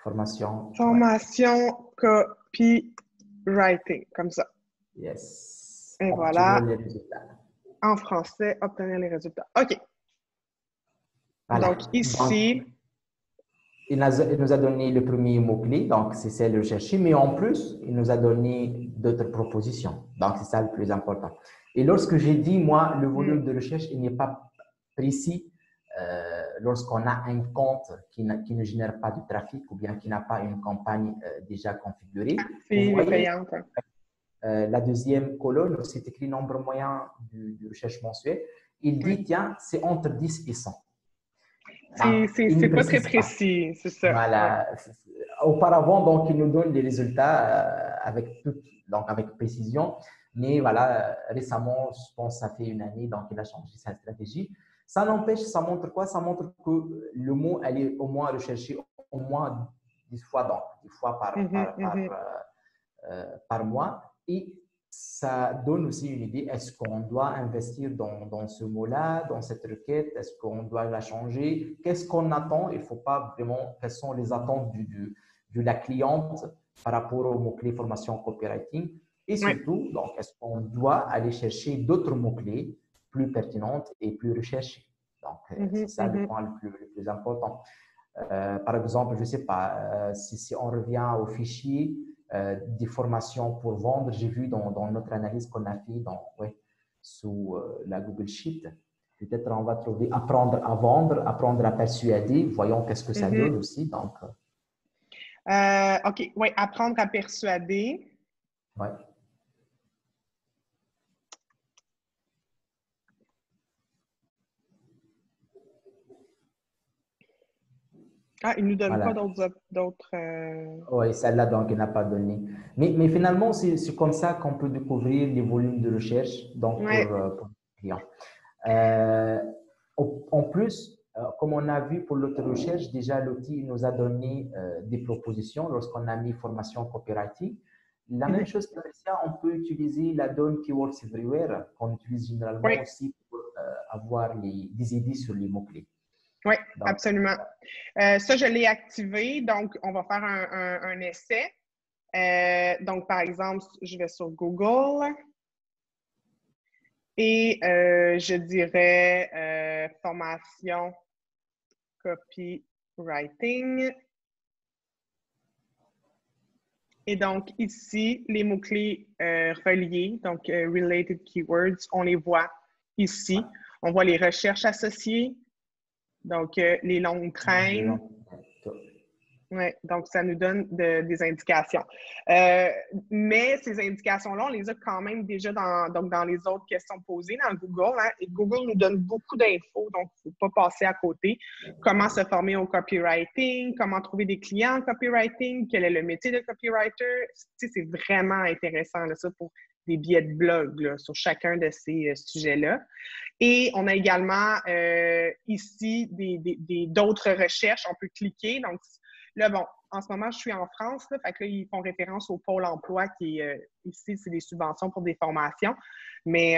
B: Formation. Ouais.
A: Formation copywriting, comme ça.
B: Yes.
A: Et
B: Obtenir
A: voilà,
B: les résultats.
A: en français, obtenir les résultats. OK, donc
B: Voilà. Donc,
A: ici,
B: il nous a donné le premier mot-clé, donc c'est celle de rechercher, mais en plus, il nous a donné d'autres propositions. Donc, c'est ça le plus important. Et lorsque j'ai dit, moi, le volume de recherche, il n'est pas précis lorsqu'on a un compte qui ne génère pas de trafic ou bien qui n'a pas une campagne déjà configurée. Vous
A: c'est
B: voyez,
A: payante. Hein.
B: la deuxième colonne, c'est écrit nombre moyen de recherche mensuelle. Il dit, tiens, c'est entre 10 et 100.
A: C'est pas très précis, c'est ça.
B: Voilà. Ouais. Auparavant, donc, il nous donne les résultats avec précision. Mais voilà, récemment, je pense que ça fait une année, donc il a changé sa stratégie. Ça n'empêche, ça montre quoi? Ça montre que le mot, elle est au moins recherché au moins 10 fois, donc 10 fois par mois. Et ça donne aussi une idée, est-ce qu'on doit investir dans ce mot-là, dans cette requête, est-ce qu'on doit la changer, qu'est-ce qu'on attend, il ne faut pas vraiment, quelles sont les attentes de la cliente par rapport au mot-clé formation copywriting, et surtout, donc, est-ce qu'on doit aller chercher d'autres mots-clés plus pertinentes et plus recherchés. Donc, c'est ça le point le plus important. Par exemple, je ne sais pas, si on revient au fichier, des formations pour vendre, j'ai vu dans notre analyse qu'on a fait sous la Google Sheet, peut-être on va trouver apprendre à vendre, apprendre à persuader, voyons qu'est-ce que ça donne aussi. Donc,
A: OK, oui, apprendre à persuader.
B: Ouais.
A: Ah, il ne nous donne pas d'autres…
B: Oui, celle-là, donc, il n'a pas donné. Mais finalement, c'est comme ça qu'on peut découvrir les volumes de recherche donc, pour les clients. En plus, comme on a vu pour l'autre recherche, déjà l'outil nous a donné des propositions lorsqu'on a mis formation copywriting. La même chose que ça, on peut utiliser la donne Keywords Everywhere qu'on utilise généralement aussi pour avoir des idées sur les mots-clés.
A: Oui, absolument. Ça, je l'ai activé, donc on va faire un essai. Donc, par exemple, je vais sur Google et je dirais formation copywriting. Et donc, ici, les mots-clés reliés, donc related keywords, on les voit ici. On voit les recherches associées. Donc, les longues traînes. Oui, donc ça nous donne des indications. Mais ces indications-là, on les a quand même déjà dans les autres questions posées dans Google. Hein, et Google nous donne beaucoup d'infos, donc il ne faut pas passer à côté. Comment se former au copywriting, comment trouver des clients en copywriting, quel est le métier de copywriter. Tu sais, c'est vraiment intéressant, là, ça, pour des billets de blog là, sur chacun de ces sujets-là. Et on a également ici d'autres recherches. On peut cliquer. Donc, là, bon, en ce moment, je suis en France. Là, fait que là, ils font référence au Pôle emploi qui est ici, c'est des subventions pour des formations. Mais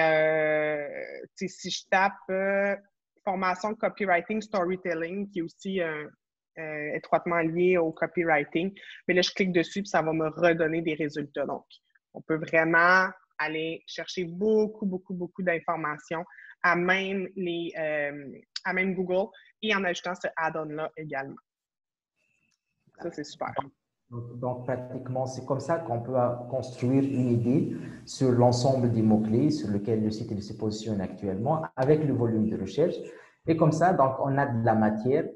A: si je tape formation copywriting storytelling, qui est aussi étroitement lié au copywriting, mais là, je clique dessus et ça va me redonner des résultats. Donc, on peut vraiment aller chercher beaucoup, beaucoup, beaucoup d'informations à même Google et en ajoutant ce add-on-là également. Ça, c'est super.
B: Donc, pratiquement, c'est comme ça qu'on peut construire une idée sur l'ensemble des mots-clés sur lesquels le site se positionne actuellement avec le volume de recherche. Et comme ça, donc, on a de la matière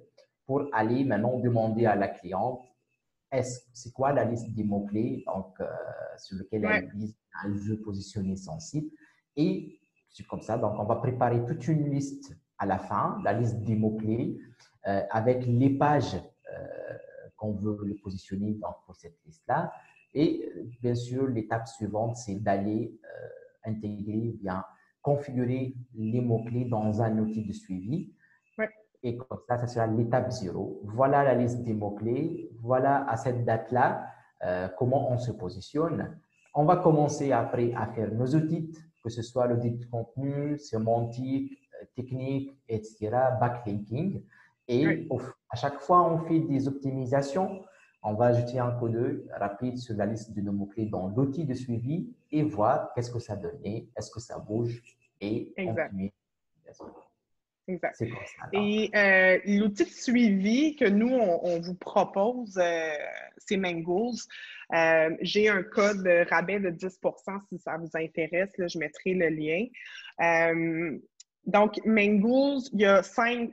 B: pour aller maintenant demander à la cliente c'est quoi la liste des mots-clés sur lesquels elle veut positionner son site. Et c'est comme ça, donc on va préparer toute une liste à la fin, la liste des mots-clés avec les pages qu'on veut le positionner pour cette liste-là. Et bien sûr, l'étape suivante, c'est d'aller intégrer, bien configurer les mots-clés dans un outil de suivi. Et comme ça sera l'étape 0. Voilà la liste des mots-clés. Voilà à cette date-là comment on se positionne. On va commencer après à faire nos audits, que ce soit l'audit de contenu, sémantique, technique, etc., backlinking. Et à chaque fois, on fait des optimisations. On va ajouter un coup d'œil rapide sur la liste de nos mots-clés dans l'outil de suivi et voir qu'est-ce que ça donnait, est-ce que ça bouge et continuer.
A: Exact. Et l'outil de suivi que nous, on vous propose, c'est Mangools. J'ai un code rabais de 10 si ça vous intéresse. Là, je mettrai le lien. Donc, Mangools, il y a 5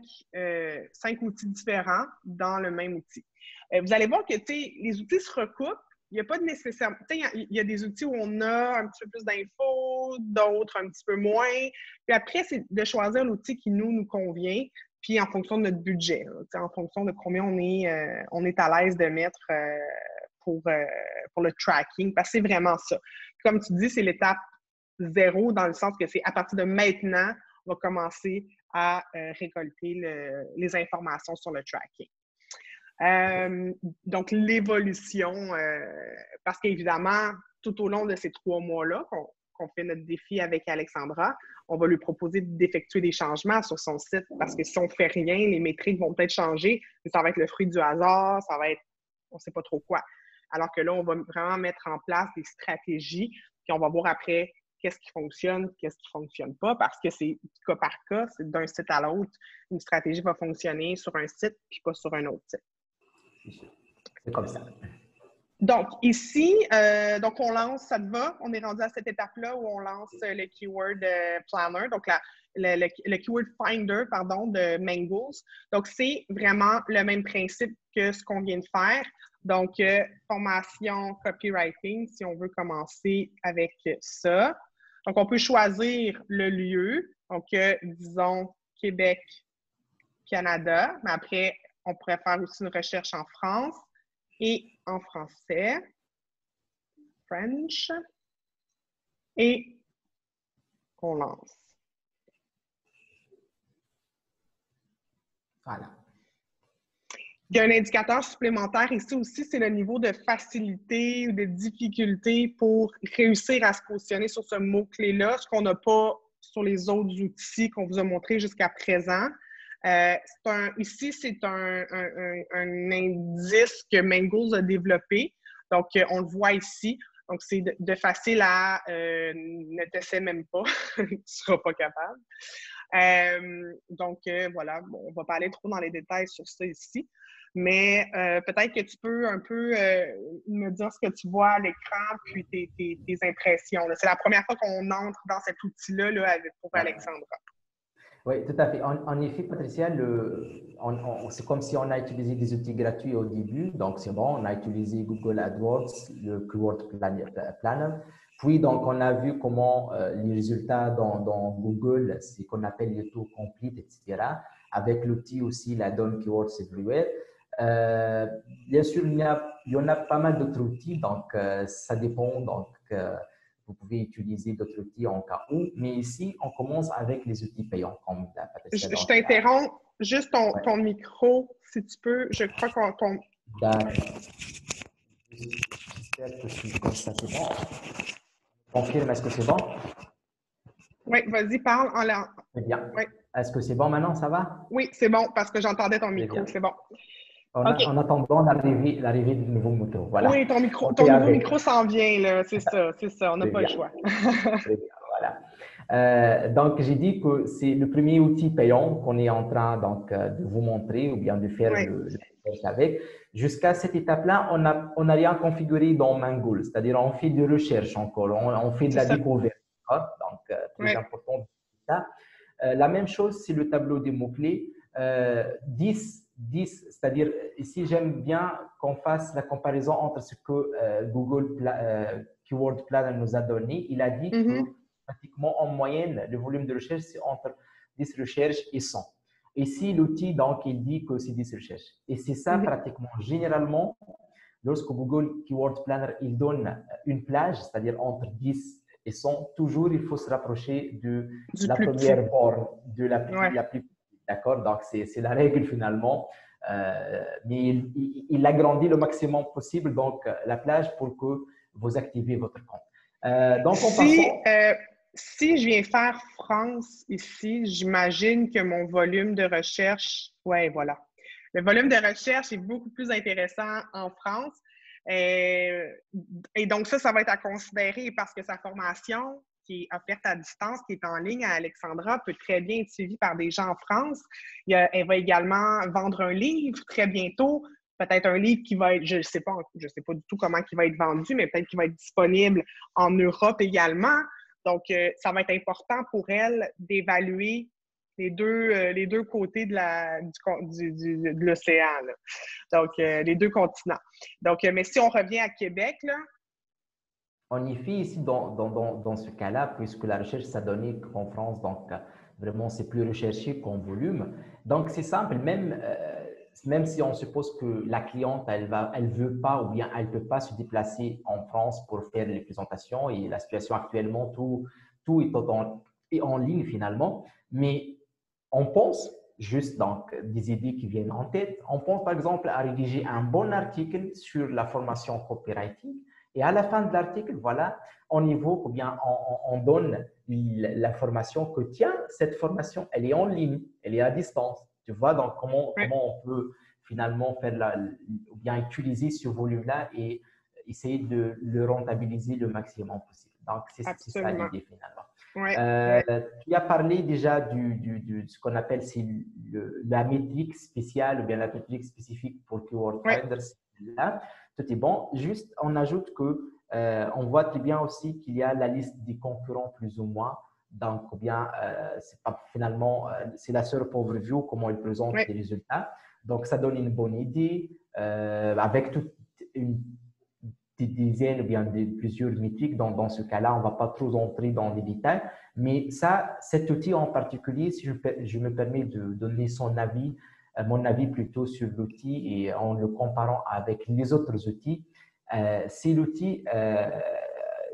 A: outils différents dans le même outil. Vous allez voir que les outils se recoupent, il n'y a pas de nécessaire. Tu sais, il y a des outils où on a un petit peu plus d'infos, d'autres un petit peu moins. Puis après, c'est de choisir l'outil qui nous convient, puis en fonction de notre budget, là, en fonction de combien on est à l'aise de mettre pour le tracking, parce que c'est vraiment ça. Comme tu dis, c'est l'étape zéro, dans le sens que c'est à partir de maintenant, on va commencer à récolter les informations sur le tracking. Donc, l'évolution, parce qu'évidemment, tout au long de ces 3 mois-là qu'on fait notre défi avec Alexandra, on va lui proposer d'effectuer des changements sur son site, parce que si on ne fait rien, les métriques vont peut-être changer, mais ça va être le fruit du hasard, ça va être on ne sait pas trop quoi. Alors que là, on va vraiment mettre en place des stratégies, puis on va voir après qu'est-ce qui fonctionne, qu'est-ce qui ne fonctionne pas, parce que c'est cas par cas, c'est d'un site à l'autre. Une stratégie va fonctionner sur un site, puis pas sur un autre site.
B: C'est comme ça.
A: Donc, ici, donc on lance, ça te va? On est rendu à cette étape-là où on lance le Keyword Planner, donc le Keyword Finder, pardon, de Mangools. Donc, c'est vraiment le même principe que ce qu'on vient de faire. Donc, formation copywriting, si on veut commencer avec ça. Donc, on peut choisir le lieu. Donc, disons Québec, Canada. Mais après, on pourrait faire aussi une recherche en France et en français. French. Et on lance.
B: Voilà.
A: Il y a un indicateur supplémentaire ici aussi, c'est le niveau de facilité ou de difficulté pour réussir à se positionner sur ce mot-clé-là, ce qu'on n'a pas sur les autres outils qu'on vous a montrés jusqu'à présent. Ici, c'est un indice que Mangools a développé. Donc, on le voit ici. Donc, c'est de facile à ne t'essaie même pas, tu ne seras pas capable. Donc, voilà, bon, on ne va pas aller trop dans les détails sur ça ici. Mais peut-être que tu peux un peu me dire ce que tu vois à l'écran, puis tes impressions. C'est la première fois qu'on entre dans cet outil-là là, pour Alexandra.
B: Oui, tout à fait. En effet, Patricia, c'est comme si on a utilisé des outils gratuits au début. Donc, c'est bon, on a utilisé Google AdWords, le Keyword Planner. Puis, donc, on a vu comment les résultats dans Google, c'est qu'on appelle le taux complete, etc. Avec l'outil aussi, la Done Keywords Everywhere. Bien sûr, il y en a pas mal d'autres outils, donc ça dépend. Donc, vous pouvez utiliser d'autres outils en cas où, mais ici, on commence avec les outils payants. Comme la Patricia.
A: Je t'interromps. Juste ton micro, si tu peux. Je crois qu'on…
B: D'accord. J'espère que c'est bon. Confirme, est-ce que c'est bon?
A: Oui, vas-y, parle.
B: Très bien.
A: Oui.
B: Est-ce que c'est bon maintenant? Ça va?
A: Oui, c'est bon, parce que j'entendais ton micro. C'est bon.
B: En attendant l'arrivée du nouveau moto. Voilà.
A: Oui, ton nouveau micro s'en vient, là. C'est ça. On n'a pas le choix.
B: Très bien, voilà. Donc, j'ai dit que c'est le premier outil payant qu'on est en train donc, de vous montrer ou bien de faire le recherche avec. Jusqu'à cette étape-là, on n'a rien configuré dans Mangools, c'est-à-dire on fait de recherche encore, on fait de la découverte. Donc, très important. Ça. La même chose, c'est le tableau des mots-clés. 10, c'est-à-dire ici, j'aime bien qu'on fasse la comparaison entre ce que Google Keyword Planner nous a donné. Il a dit que pratiquement en moyenne, le volume de recherche, c'est entre 10 recherches et 100. Ici, l'outil, donc, il dit que c'est 10 recherches. Et c'est ça, pratiquement, généralement, lorsque Google Keyword Planner, il donne une plage, c'est-à-dire entre 10 et 100, toujours, il faut se rapprocher de la première borne, de la plus petite. D'accord? Donc, c'est la règle finalement. Mais il agrandit le maximum possible, donc, la plage pour que vous activez votre compte. Donc,
A: si je viens faire France ici, j'imagine que mon volume de recherche, voilà. Le volume de recherche est beaucoup plus intéressant en France. Et donc, ça va être à considérer parce que sa formation qui est offerte à distance, qui est en ligne à Alexandra, peut très bien être suivie par des gens en France. Elle va également vendre un livre très bientôt. Peut-être un livre qui va être, je ne sais pas du tout comment il va être vendu, mais peut-être qu'il va être disponible en Europe également. Donc, ça va être important pour elle d'évaluer les deux côtés de l'océan, là. Donc, les deux continents. Donc, mais si on revient à Québec, là.
B: En effet, ici, dans ce cas-là, puisque la recherche s'est donnée qu'en France, donc vraiment, c'est plus recherché qu'en volume. Donc, c'est simple, même si on suppose que la cliente, elle veut pas ou bien elle peut pas se déplacer en France pour faire les présentations et la situation actuellement, tout est en ligne finalement. Mais on pense juste donc des idées qui viennent en tête. On pense par exemple à rédiger un bon article sur la formation copywriting. Et à la fin de l'article, voilà, on évoque ou bien on donne l'information que tiens, cette formation, elle est en ligne, elle est à distance. Tu vois, donc comment on peut finalement faire ou bien utiliser ce volume-là et essayer de le rentabiliser le maximum possible. Donc, c'est ça l'idée finalement. Tu as parlé déjà de ce qu'on appelle la métrique spéciale ou bien la métrique spécifique pour Keyword Finders. Là, tout est bon. Juste, on ajoute que on voit très bien aussi qu'il y a la liste des concurrents plus ou moins. Donc, ou bien, c'est pas finalement, c'est la seule overview, comment il présente les résultats. Donc, ça donne une bonne idée avec des dizaines ou bien plusieurs métriques. Dans ce cas-là, on ne va pas trop entrer dans les détails. Mais cet outil en particulier, si je me permets de donner mon avis plutôt sur l'outil et en le comparant avec les autres outils, c'est l'outil,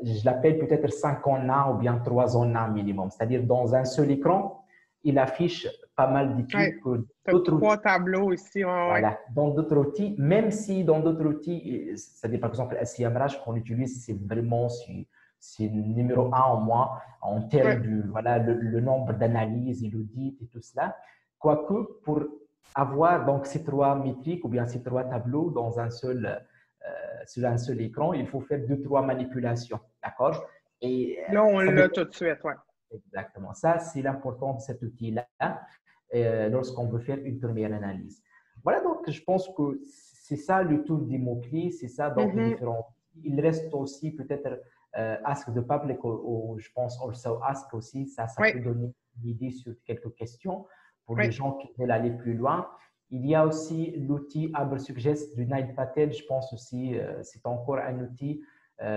B: je l'appelle peut-être 5 en 1 ou bien 3 en 1 minimum. C'est-à-dire dans un seul écran, il affiche pas mal d'études que
A: d'autres outils. 3 tableaux ici.
B: Voilà, dans d'autres outils, même si dans d'autres outils, c'est-à-dire par exemple SEMrush qu'on utilise, c'est vraiment c'est numéro 1 en moins en termes de voilà, le nombre d'analyses et l'audit et tout cela. Quoique, pour avoir donc ces 3 métriques ou bien ces 3 tableaux sur un seul écran, il faut faire 2-3 manipulations. D'accord?
A: Et là, on l'a tout de suite, oui.
B: Exactement. Ça, c'est l'important de cet outil-là lorsqu'on veut faire une première analyse. Voilà, donc je pense que c'est ça le tour des mots-clés, c'est ça donc les différents. Il reste aussi peut-être Ask the Public ou je pense Also Ask aussi, ça peut donner une idée sur quelques questions pour les gens qui veulent aller plus loin. Il y a aussi l'outil AbreSuggest du Nail Patel, je pense aussi, c'est encore un outil.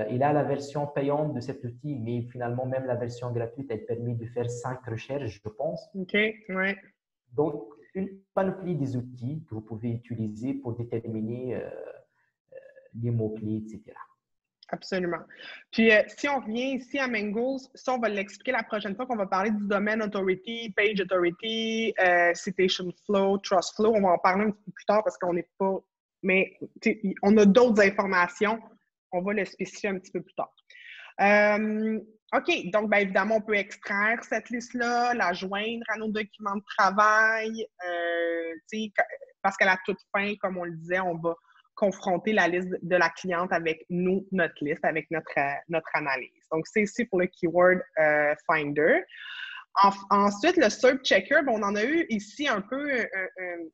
B: Il a la version payante de cet outil, mais finalement, même la version gratuite, elle permet de faire 5 recherches, je pense.
A: OK, oui.
B: Donc, une panoplie des outils que vous pouvez utiliser pour déterminer les mots-clés, etc.
A: Absolument. Puis, si on revient ici à Mangles, ça, on va l'expliquer la prochaine fois qu'on va parler du domaine authority, page authority, citation flow, trust flow. On va en parler un petit peu plus tard parce qu'on n'est pas… Mais on a d'autres informations. On va le spécifier un petit peu plus tard. OK. Donc, bien évidemment, on peut extraire cette liste-là, la joindre à nos documents de travail. Parce qu'à la toute fin, comme on le disait, on va confronter la liste de la cliente avec notre liste, avec notre analyse. Donc, c'est ici pour le Keyword Finder. Ensuite, le SERP Checker, on en a eu ici un peu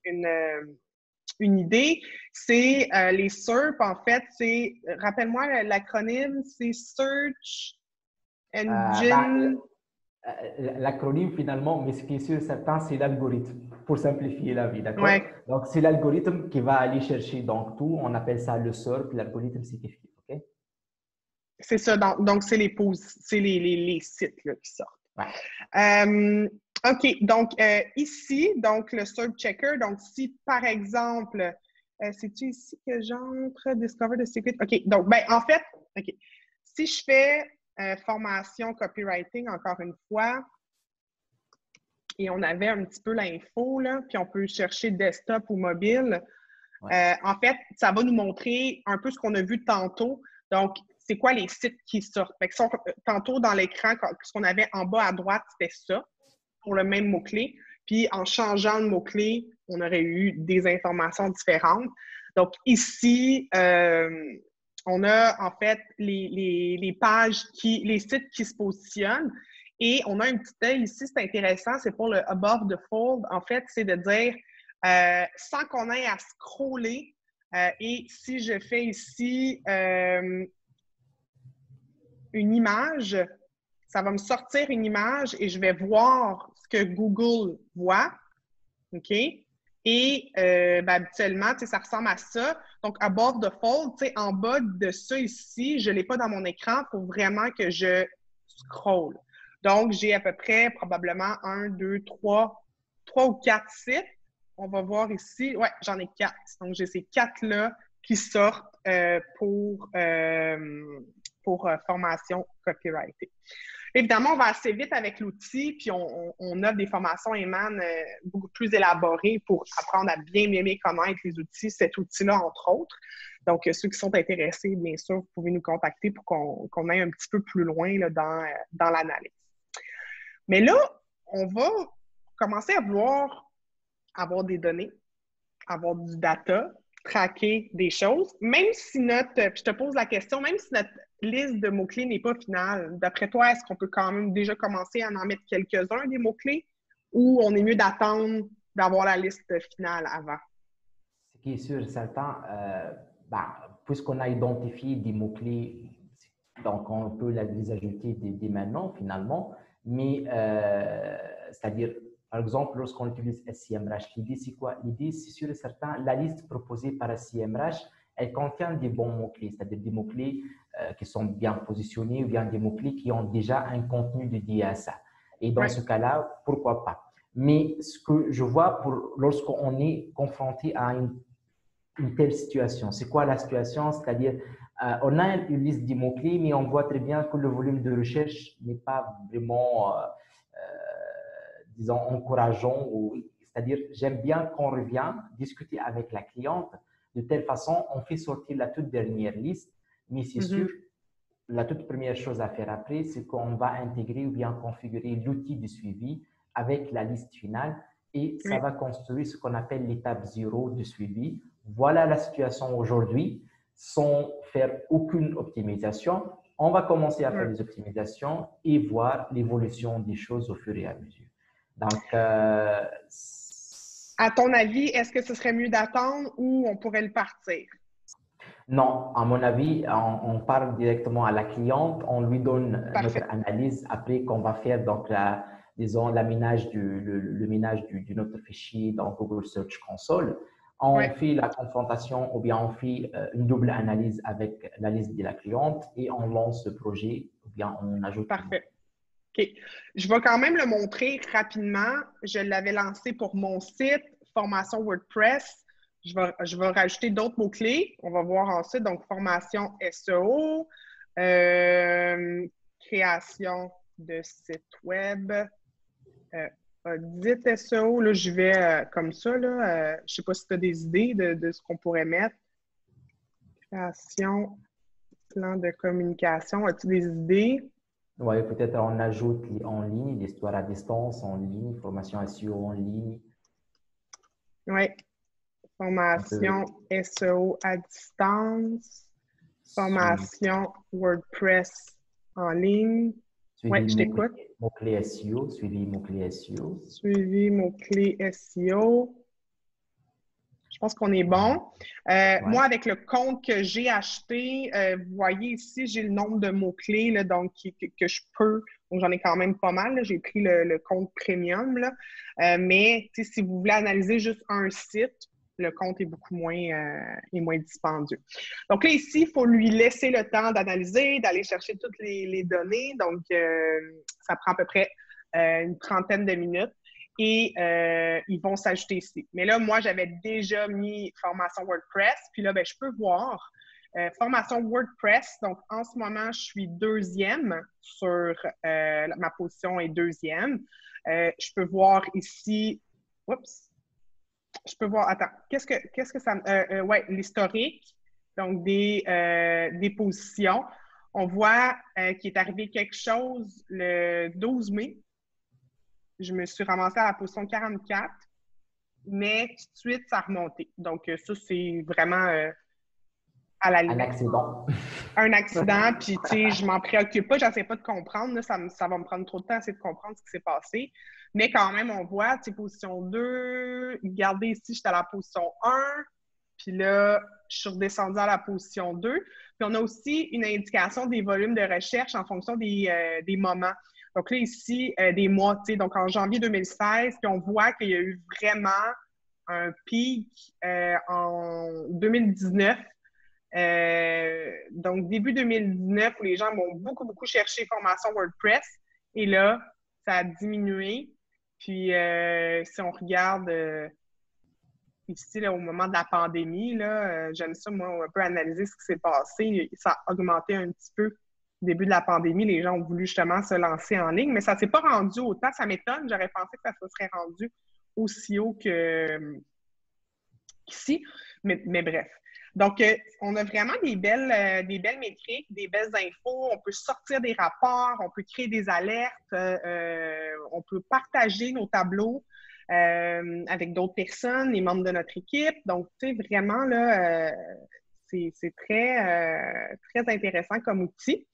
A: une idée. C'est les SERP, en fait, c'est, rappelle-moi l'acronyme, c'est Search Engine…
B: L'acronyme finalement, mais ce qui est sûr et certain, c'est l'algorithme, pour simplifier la vie, d'accord? Donc, c'est l'algorithme qui va aller chercher donc tout. On appelle ça le SERP, l'algorithme simplifié, OK?
A: C'est ça, donc c'est les sites là, qui sortent. OK, donc ici, donc le SERP Checker, donc si par exemple, c'est-tu ici que j'entre, Discover the Secret? OK, donc, en fait, OK, si je fais formation copywriting, encore une fois, et on avait un petit peu l'info, là, puis on peut chercher desktop ou mobile. En fait, ça va nous montrer un peu ce qu'on a vu tantôt. Donc, c'est quoi les sites qui sortent? Fait que tantôt, dans l'écran, ce qu'on avait en bas à droite, c'était ça, pour le même mot-clé. Puis, en changeant le mot-clé, on aurait eu des informations différentes. Donc, ici, on a en fait les pages, les sites qui se positionnent. Et on a un petit œil ici, c'est intéressant, c'est pour le Above the Fold. En fait, c'est de dire, sans qu'on ait à scroller, et si je fais ici une image, ça va me sortir une image et je vais voir ce que Google voit, OK? Et habituellement, ça ressemble à ça. Donc, above the fold, en bas de ça ici, je ne l'ai pas dans mon écran. Il faut vraiment que je scroll. Donc, j'ai à peu près probablement 1, 2, 3 ou 4 sites. On va voir ici. Ouais, j'en ai 4. Donc, j'ai ces 4-là qui sortent pour formation copyrightée. Évidemment, on va assez vite avec l'outil, puis on offre des formations Eman beaucoup plus élaborées pour apprendre à bien connaître les outils, cet outil-là, entre autres. Donc, ceux qui sont intéressés, bien sûr, vous pouvez nous contacter pour qu'on aille un petit peu plus loin là, dans l'analyse. Mais là, on va commencer à vouloir avoir des données, avoir du data, traquer des choses, même si je te pose la question, même si notre liste de mots-clés n'est pas finale, d'après toi, est-ce qu'on peut quand même déjà commencer à en mettre quelques-uns des mots-clés ou on est mieux d'attendre d'avoir la liste finale avant?
B: Ce qui est sûr et certain, puisqu'on a identifié des mots-clés, donc on peut les ajouter dès maintenant finalement, mais c'est-à-dire, par exemple, lorsqu'on utilise SEMrush, l'idée c'est quoi? L'idée, c'est sûr et certain, la liste proposée par SEMrush, elle contient des bons mots-clés, c'est-à-dire des mots-clés qui sont bien positionnés ou bien des mots-clés qui ont déjà un contenu dédié à ça. Et dans ce cas-là, pourquoi pas? Mais ce que je vois lorsqu'on est confronté à une telle situation, c'est quoi la situation? C'est-à-dire, on a une liste des mots-clés, mais on voit très bien que le volume de recherche n'est pas vraiment disons, encourageant. C'est-à-dire, j'aime bien qu'on revienne discuter avec la cliente. De telle façon, on fait sortir la toute dernière liste, mais c'est sûr, la toute première chose à faire après, c'est qu'on va intégrer ou bien configurer l'outil de suivi avec la liste finale et ça va construire ce qu'on appelle l'étape 0 de suivi. Voilà la situation aujourd'hui, sans faire aucune optimisation. On va commencer à faire des optimisations et voir l'évolution des choses au fur et à mesure. Donc,
A: à ton avis, est-ce que ce serait mieux d'attendre ou on pourrait le partir?
B: Non, à mon avis, on parle directement à la cliente, on lui donne notre analyse après qu'on va faire donc disons le ménage de notre fichier dans Google Search Console. On fait la confrontation ou bien on fait une double analyse avec la liste de la cliente et on lance le projet ou bien on ajoute.
A: Parfait. OK. Je vais quand même le montrer rapidement. Je l'avais lancé pour mon site, formation WordPress. Je vais rajouter d'autres mots-clés. On va voir ensuite. Donc, formation SEO, création de site web, audit SEO. Là, je vais comme ça. Je ne sais pas si tu as des idées de ce qu'on pourrait mettre. Création, plan de communication. As-tu des idées?
B: Oui, peut-être on ajoute en ligne, l'histoire à distance en ligne, formation SEO en ligne.
A: Oui. Formation SEO à distance. Formation WordPress en ligne. Oui, je t'écoute.
B: Mots-clés SEO, suivi mots-clés SEO.
A: Suivi mots-clés SEO. Je pense qu'on est bon. Moi, avec le compte que j'ai acheté, vous voyez ici, j'ai le nombre de mots-clés donc que je peux. Donc, j'en ai quand même pas mal. J'ai pris le compte premium. Mais si vous voulez analyser juste un site, le compte est beaucoup moins, dispendieux. Donc là, ici, il faut lui laisser le temps d'analyser, d'aller chercher toutes les données. Donc, ça prend à peu près une trentaine de minutes. Et ils vont s'ajouter ici. Mais là, moi, j'avais déjà mis formation WordPress. Puis là, je peux voir formation WordPress. Donc, en ce moment, je suis deuxième sur ma position est deuxième. Je peux voir ici, oups, je peux voir, attends, qu'est-ce que ça ouais, l'historique, donc des positions. On voit qu'il est arrivé quelque chose le 12 mai. Je me suis ramassée à la position 44, mais tout de suite, ça a remonté. Donc, ça, c'est vraiment à la limite.
B: Un accident.
A: Un accident, puis tu sais, je m'en préoccupe pas, j'essaie pas de comprendre. Là, ça va me prendre trop de temps à essayer de comprendre ce qui s'est passé. Mais quand même, on voit, tu sais, position 2. Regardez ici, j'étais à la position 1. Puis là, je suis redescendue à la position 2. Puis on a aussi une indication des volumes de recherche en fonction des moments. Donc là, ici, des mois, tu sais, donc en janvier 2016, puis on voit qu'il y a eu vraiment un pic en 2019. Donc, début 2019, où les gens vont beaucoup, beaucoup chercher formation WordPress. Et là, ça a diminué. Puis, si on regarde ici, là, au moment de la pandémie, là, j'aime ça, moi, un peu analyser ce qui s'est passé. Ça a augmenté un petit peu au début de la pandémie. Les gens ont voulu justement se lancer en ligne, mais ça ne s'est pas rendu autant. Ça m'étonne. J'aurais pensé que ça se serait rendu aussi haut qu'ici. Mais bref. Donc, on a vraiment des belles métriques, des belles infos. On peut sortir des rapports, on peut créer des alertes, on peut partager nos tableaux avec d'autres personnes, les membres de notre équipe. Donc, tu sais, vraiment, là, c'est très intéressant comme outil.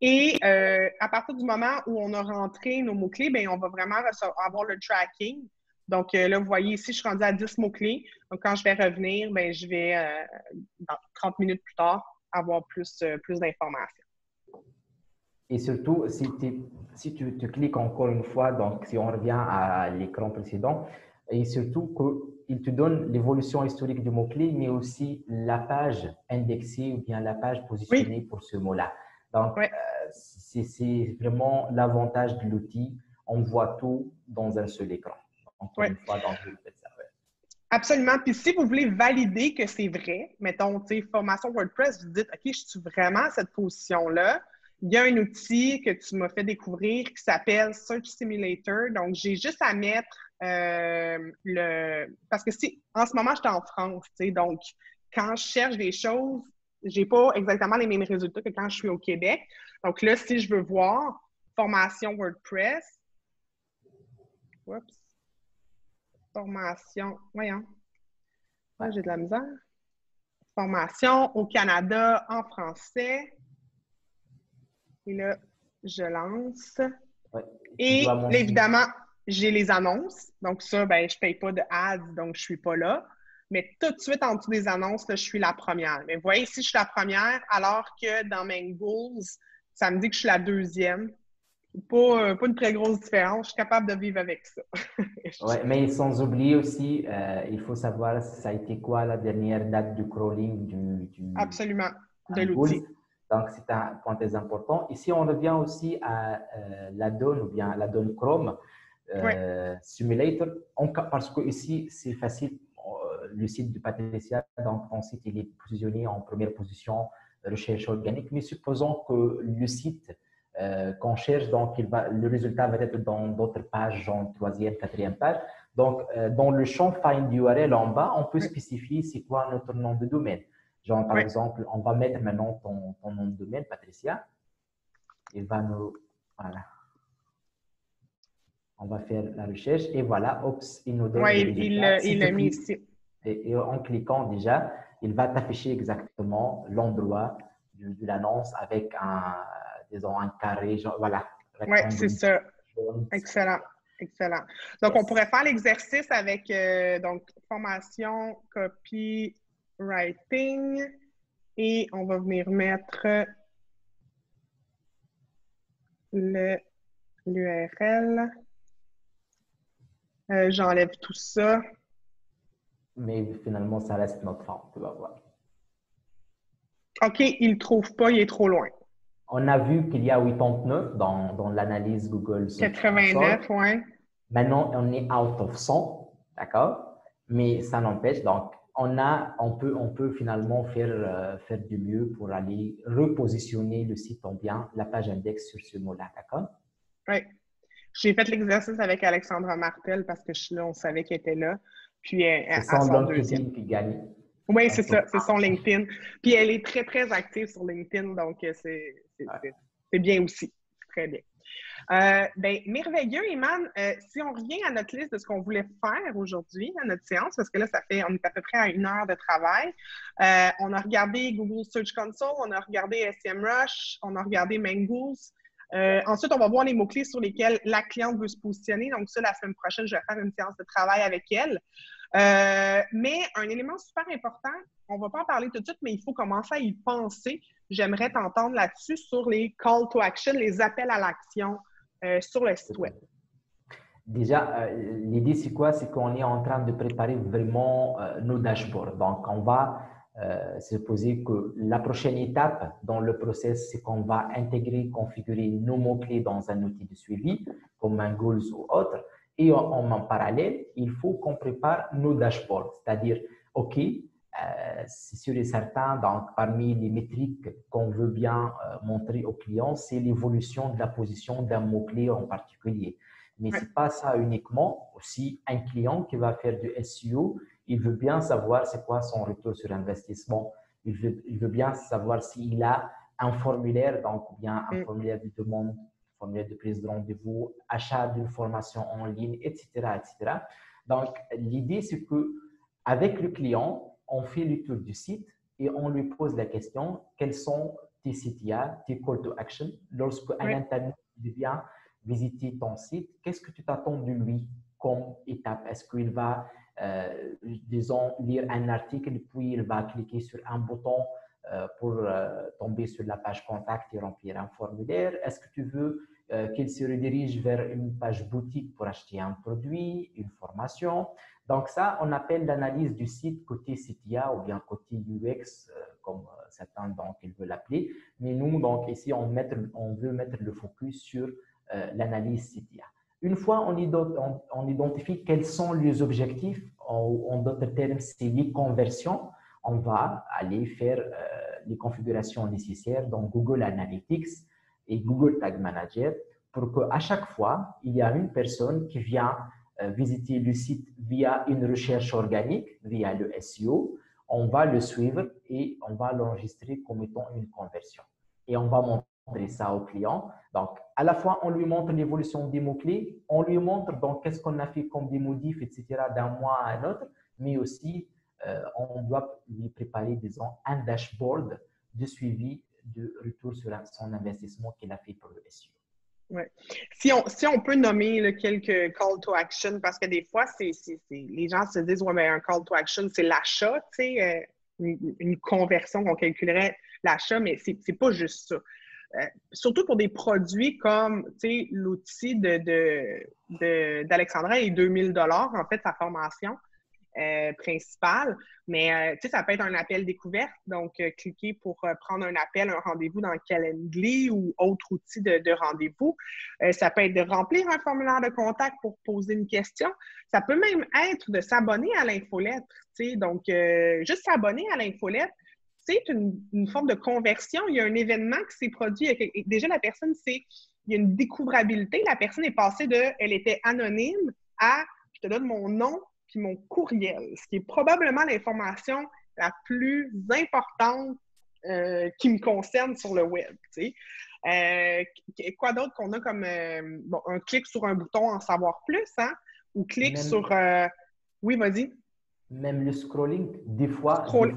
A: Et à partir du moment où on a rentré nos mots-clés, bien, on va vraiment avoir le tracking. Donc là, vous voyez ici, je suis rendue à 10 mots-clés. Donc, quand je vais revenir, bien, je vais, dans 30 minutes plus tard, avoir plus d'informations.
B: Et surtout, si tu cliques encore une fois, donc si on revient à l'écran précédent, et surtout qu'il te donne l'évolution historique du mot-clé, mais aussi la page indexée ou bien la page positionnée pour ce mot-là. Donc,
A: oui.
B: C'est vraiment l'avantage de l'outil. On voit tout dans un seul écran. Encore une fois, donc, vous faites ça.
A: Absolument. Puis si vous voulez valider que c'est vrai, mettons, tu sais, formation WordPress, vous dites, OK, je suis vraiment à cette position-là. Il y a un outil que tu m'as fait découvrir qui s'appelle Search Simulator. Donc, j'ai juste à mettre Parce que en ce moment, je suis en France, tu sais, donc quand je cherche des choses, j'ai pas exactement les mêmes résultats que quand je suis au Québec. Donc là, si je veux voir formation WordPress, formation, voyons, j'ai de la misère. Formation au Canada en français. Et là, je lance.
B: Ouais.
A: Et là, évidemment, j'ai les annonces. Donc ça, ben, je ne paye pas de ads, donc je ne suis pas là. Mais tout de suite, en dessous des annonces, là, je suis la première. Mais vous voyez, ici, je suis la première, alors que dans Mangools, ça me dit que je suis la deuxième. Pas une très grosse différence. Je suis capable de vivre avec ça.
B: Oui, mais sans oublier aussi, il faut savoir ça a été quoi la dernière date du crawling
A: Absolument, de l'outil.
B: Donc, c'est un point très important. Ici, on revient aussi à l'add-on ou bien l'add-on Chrome Simulator, parce que ici, c'est facile. Le site de Patricia, donc ton site, il est positionné en première position, recherche organique, mais supposons que le site qu'on cherche, donc le résultat va être dans d'autres pages, genre troisième, quatrième page. Donc, dans le champ Find URL en bas, on peut spécifier c'est quoi notre nom de domaine. Genre, par exemple, on va mettre maintenant ton nom de domaine, Patricia. Il va nous… Voilà. On va faire la recherche et voilà, il nous donne le résultat.
A: Il l'a mis ici.
B: Et en cliquant déjà, il va t'afficher exactement l'endroit de l'annonce avec disons, un carré, genre, voilà.
A: Oui, c'est ça. Excellent. Excellent. Donc, on pourrait faire l'exercice avec donc, formation, copywriting et on va venir mettre l'URL. J'enlève tout ça.
B: Mais finalement, ça reste notre fond, tu vas voir.
A: OK, il ne le trouve pas, il est trop loin.
B: On a vu qu'il y a 89 dans l'analyse Google Search
A: 89, oui.
B: Maintenant, on est out of 100, d'accord? Mais ça n'empêche, donc, on peut finalement faire du mieux pour aller repositionner le site en bien, la page index sur ce mot-là, d'accord?
A: Oui. J'ai fait l'exercice avec Alexandra Martel parce que là, on savait qu'elle était là. Puis
B: c'est son LinkedIn qui gagne.
A: Oui, c'est ça, c'est son LinkedIn. Puis elle est très, très active sur LinkedIn, donc c'est bien aussi. Très bien. Ben, merveilleux, Iman. Si on revient à notre liste de ce qu'on voulait faire aujourd'hui, à notre séance, parce que là, on est à peu près à 1 heure de travail. On a regardé Google Search Console, on a regardé SEMrush, on a regardé Mangools. Ensuite, on va voir les mots-clés sur lesquels la cliente veut se positionner. Donc, ça, la semaine prochaine, je vais faire une séance de travail avec elle. Mais un élément super important, on ne va pas en parler tout de suite, mais il faut commencer à y penser. J'aimerais t'entendre là-dessus sur les call to action, les appels à l'action sur le site web?
B: Déjà, l'idée, c'est quoi? C'est qu'on est en train de préparer vraiment nos dashboards. Donc, on va se poser que la prochaine étape dans le process, c'est qu'on va intégrer, configurer nos mots-clés dans un outil de suivi, comme un Goals ou autre. Et en parallèle, il faut qu'on prépare nos dashboards. C'est-à-dire, OK, c'est sûr et certain, donc parmi les métriques qu'on veut bien montrer aux clients, c'est l'évolution de la position d'un mot-clé en particulier. Mais ce n'est pas ça uniquement. Aussi, un client qui va faire du SEO, il veut bien savoir c'est quoi son retour sur investissement. Il veut bien savoir s'il a un formulaire, donc bien un formulaire de demande, un formulaire de prise de rendez-vous, achat d'une formation en ligne, etc., etc. Donc, l'idée, c'est qu'avec le client, on fait le tour du site et on lui pose la question, quels sont tes CTA, tes call to action, lorsque un internaute vient visiter ton site, qu'est-ce que tu t'attends de lui comme étape? Est-ce qu'il va, disons, lire un article, puis il va cliquer sur un bouton pour tomber sur la page contact et remplir un formulaire? Est-ce que tu veux qu'il se redirige vers une page boutique pour acheter un produit, une formation? Donc ça, on appelle l'analyse du site côté CTA ou bien côté UX, comme certains donc ils veulent l'appeler. Mais nous, donc ici, on veut mettre le focus sur l'analyse CTA. Une fois on identifie quels sont les objectifs, en d'autres termes, c'est les conversions, on va aller faire les configurations nécessaires dans Google Analytics et Google Tag Manager pour qu'à chaque fois, il y a une personne qui vient visiter le site via une recherche organique, via le SEO, on va le suivre et on va l'enregistrer comme étant une conversion. Et on va montrer ça au client. Donc, à la fois, on lui montre l'évolution des mots-clés, on lui montre donc qu'est-ce qu'on a fait comme des modifs, etc., d'un mois à un autre, mais aussi, on doit lui préparer, disons, un dashboard de suivi de retour sur son investissement qu'il a fait pour le SEO.
A: Ouais. Si on peut nommer là, quelques call to action, parce que des fois, les gens se disent, ouais, mais un call to action, c'est l'achat, tu sais, une conversion qu'on calculerait l'achat, mais c'est pas juste ça. Surtout pour des produits comme, tu sais, l'outil d'Alexandra est 2000 $, en fait, sa formation principale. Mais, tu sais, ça peut être un appel découverte. Donc, cliquer pour prendre un appel, un rendez-vous dans Calendly ou autre outil de rendez-vous. Ça peut être de remplir un formulaire de contact pour poser une question. Ça peut même être de s'abonner à l'infolettre, tu sais. Donc, juste s'abonner à l'infolettre, c'est une forme de conversion. Il y a un événement qui s'est produit. Déjà, la personne, il y a une découvrabilité. La personne est passée elle était anonyme à, je te donne mon nom puis mon courriel, ce qui est probablement l'information la plus importante qui me concerne sur le web. Tu sais. Quoi d'autre qu'on a comme un clic sur un bouton en savoir plus, hein? Ou clic sur... Oui, vas-y.
B: Même le scrolling, des fois
A: Oui.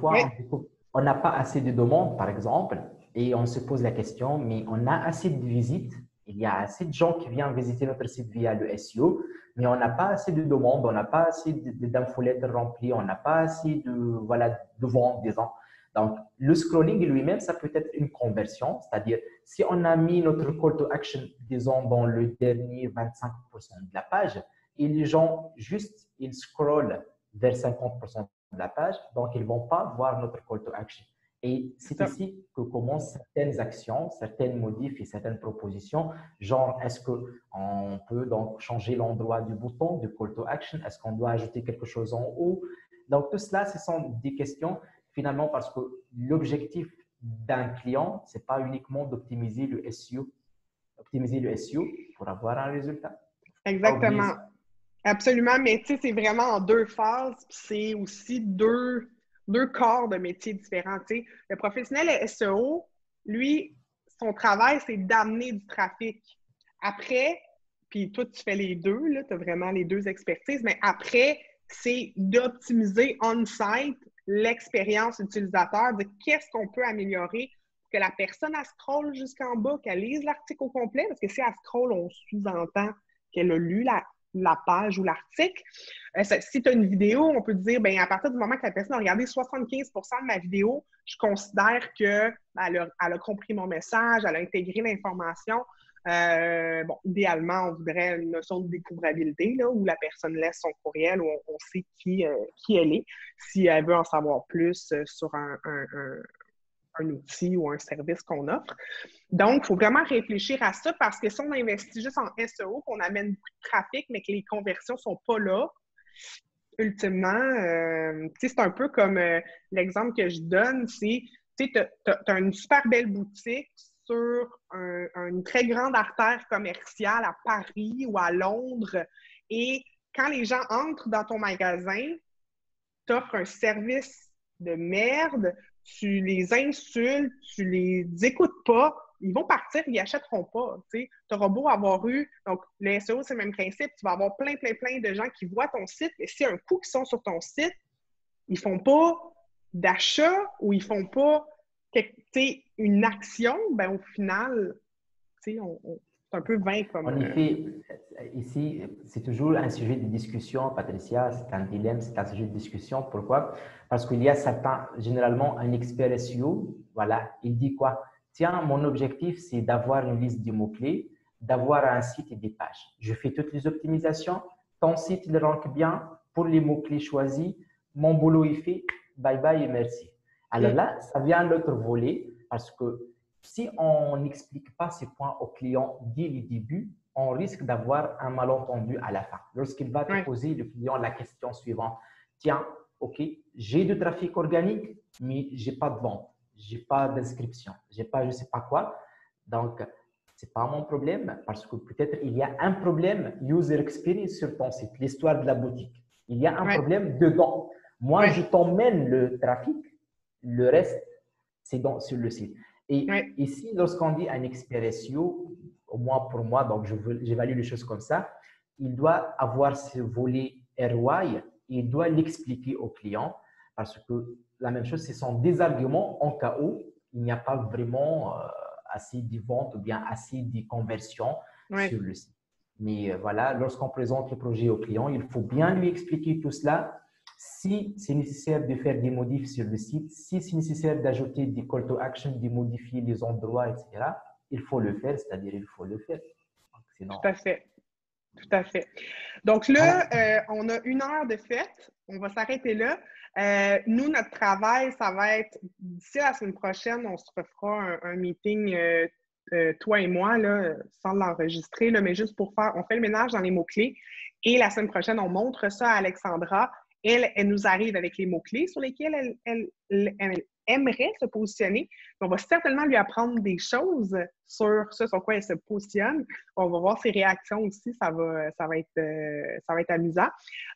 B: on n'a pas assez de demandes, par exemple, et on se pose la question, mais on a assez de visites, il y a assez de gens qui viennent visiter notre site via le SEO, mais on n'a pas assez de demandes, on n'a pas assez d'infolettes remplies, on n'a pas assez de ventes, disons. Donc, le scrolling lui-même, ça peut être une conversion, c'est-à-dire si on a mis notre call to action, disons, dans le dernier 25% de la page, et les gens, juste, ils scrollent vers 50% de la page, donc ils ne vont pas voir notre call to action. Et c'est ici que commencent certaines actions, certaines modifs et certaines propositions, genre est-ce qu'on peut donc changer l'endroit du bouton, du call to action, est-ce qu'on doit ajouter quelque chose en haut? Donc tout cela, ce sont des questions finalement parce que l'objectif d'un client, ce n'est pas uniquement d'optimiser le SEO, pour avoir un résultat.
A: Exactement. Absolument, mais tu sais, c'est vraiment en deux phases, puis c'est aussi deux corps de métiers différents. Tu sais. Le professionnel SEO, lui, son travail, c'est d'amener du trafic. Après, puis toi, tu fais les deux, tu as vraiment les deux expertises, mais après, c'est d'optimiser on-site l'expérience utilisateur, de qu'est-ce qu'on peut améliorer pour que la personne, elle scrolle jusqu'en bas, qu'elle lise l'article au complet, parce que si elle scrolle, on sous-entend qu'elle a lu la page ou l'article. Si tu as une vidéo, on peut dire, bien, à partir du moment que la personne a regardé 75% de ma vidéo, je considère qu'elle a compris mon message, elle a intégré l'information. Bon, idéalement, on voudrait une notion de découvrabilité, là, où la personne laisse son courriel, où on sait qui elle est, si elle veut en savoir plus sur un outil ou un service qu'on offre. Donc, il faut vraiment réfléchir à ça parce que si on investit juste en SEO, qu'on amène beaucoup de trafic, mais que les conversions ne sont pas là, ultimement, c'est un peu comme l'exemple que je donne, c'est, tu as une super belle boutique sur une très grande artère commerciale à Paris ou à Londres, et quand les gens entrent dans ton magasin, tu offres un service de merde, tu les insultes, tu les écoutes pas, ils vont partir, ils achèteront pas. Tu auras beau avoir eu, donc le SEO, c'est le même principe, tu vas avoir plein de gens qui voient ton site, mais si un coup qui sont sur ton site, ils font pas d'achat ou ils font pas une action, ben au final, c'est un peu vain comme...
B: En effet, ici, c'est toujours un sujet de discussion, Patricia, c'est un dilemme, c'est un sujet de discussion. Pourquoi? Parce qu'il y a certains, généralement, un expert SEO, voilà, il dit quoi? Tiens, mon objectif, c'est d'avoir une liste de mots-clés, d'avoir un site et des pages. Je fais toutes les optimisations, ton site, il rank bien pour les mots-clés choisis, mon boulot est fait, bye bye et merci. Alors là, ça vient l'autre volet parce que si on n'explique pas ces points au client dès le début, on risque d'avoir un malentendu à la fin. Lorsqu'il va te poser, le client, la question suivante, tiens, ok, j'ai du trafic organique, mais je n'ai pas de vente, je n'ai pas d'inscription, je n'ai pas je ne sais pas quoi. Donc, ce n'est pas mon problème parce que peut-être il y a un problème user experience sur ton site, l'histoire de la boutique. Il y a un problème dedans. Moi, je t'emmène le trafic, le reste, c'est sur le site. Et ici, lorsqu'on dit un expert SEO, au moins pour moi, donc j'évalue les choses comme ça, il doit avoir ce volet ROI, il doit l'expliquer au client parce que la même chose, ce sont des arguments en cas où il n'y a pas vraiment assez de ventes ou bien assez de conversions sur le site. Mais voilà, lorsqu'on présente le projet au client, il faut bien lui expliquer tout cela. Si c'est nécessaire de faire des modifs sur le site, si c'est nécessaire d'ajouter des call to action, de modifier les endroits, etc., il faut le faire, c'est-à-dire il faut le faire.
A: Sinon... Tout à fait. Tout à fait. Donc là, on a 1 heure de fête. On va s'arrêter là. Nous, notre travail, ça va être, d'ici la semaine prochaine, on se refera un meeting, toi et moi, là, sans l'enregistrer, mais juste pour faire, on fait le ménage dans les mots-clés. Et la semaine prochaine, on montre ça à Alexandra. Elle nous arrive avec les mots-clés sur lesquels elle aimerait se positionner. On va certainement lui apprendre des choses sur ce sur quoi elle se positionne. On va voir ses réactions aussi. Ça va être amusant.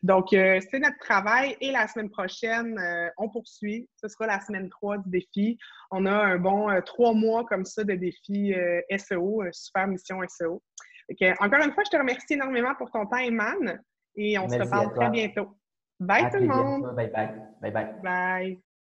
A: Donc, c'est notre travail. Et la semaine prochaine, on poursuit. Ce sera la semaine 3 du défi. On a un bon 3 mois comme ça de défi SEO, super mission SEO. Donc, encore une fois, je te remercie énormément pour ton temps, Eman. Et on se reparle très bientôt. Bye tout le monde!
B: Bye bye. Bye bye.
A: Bye.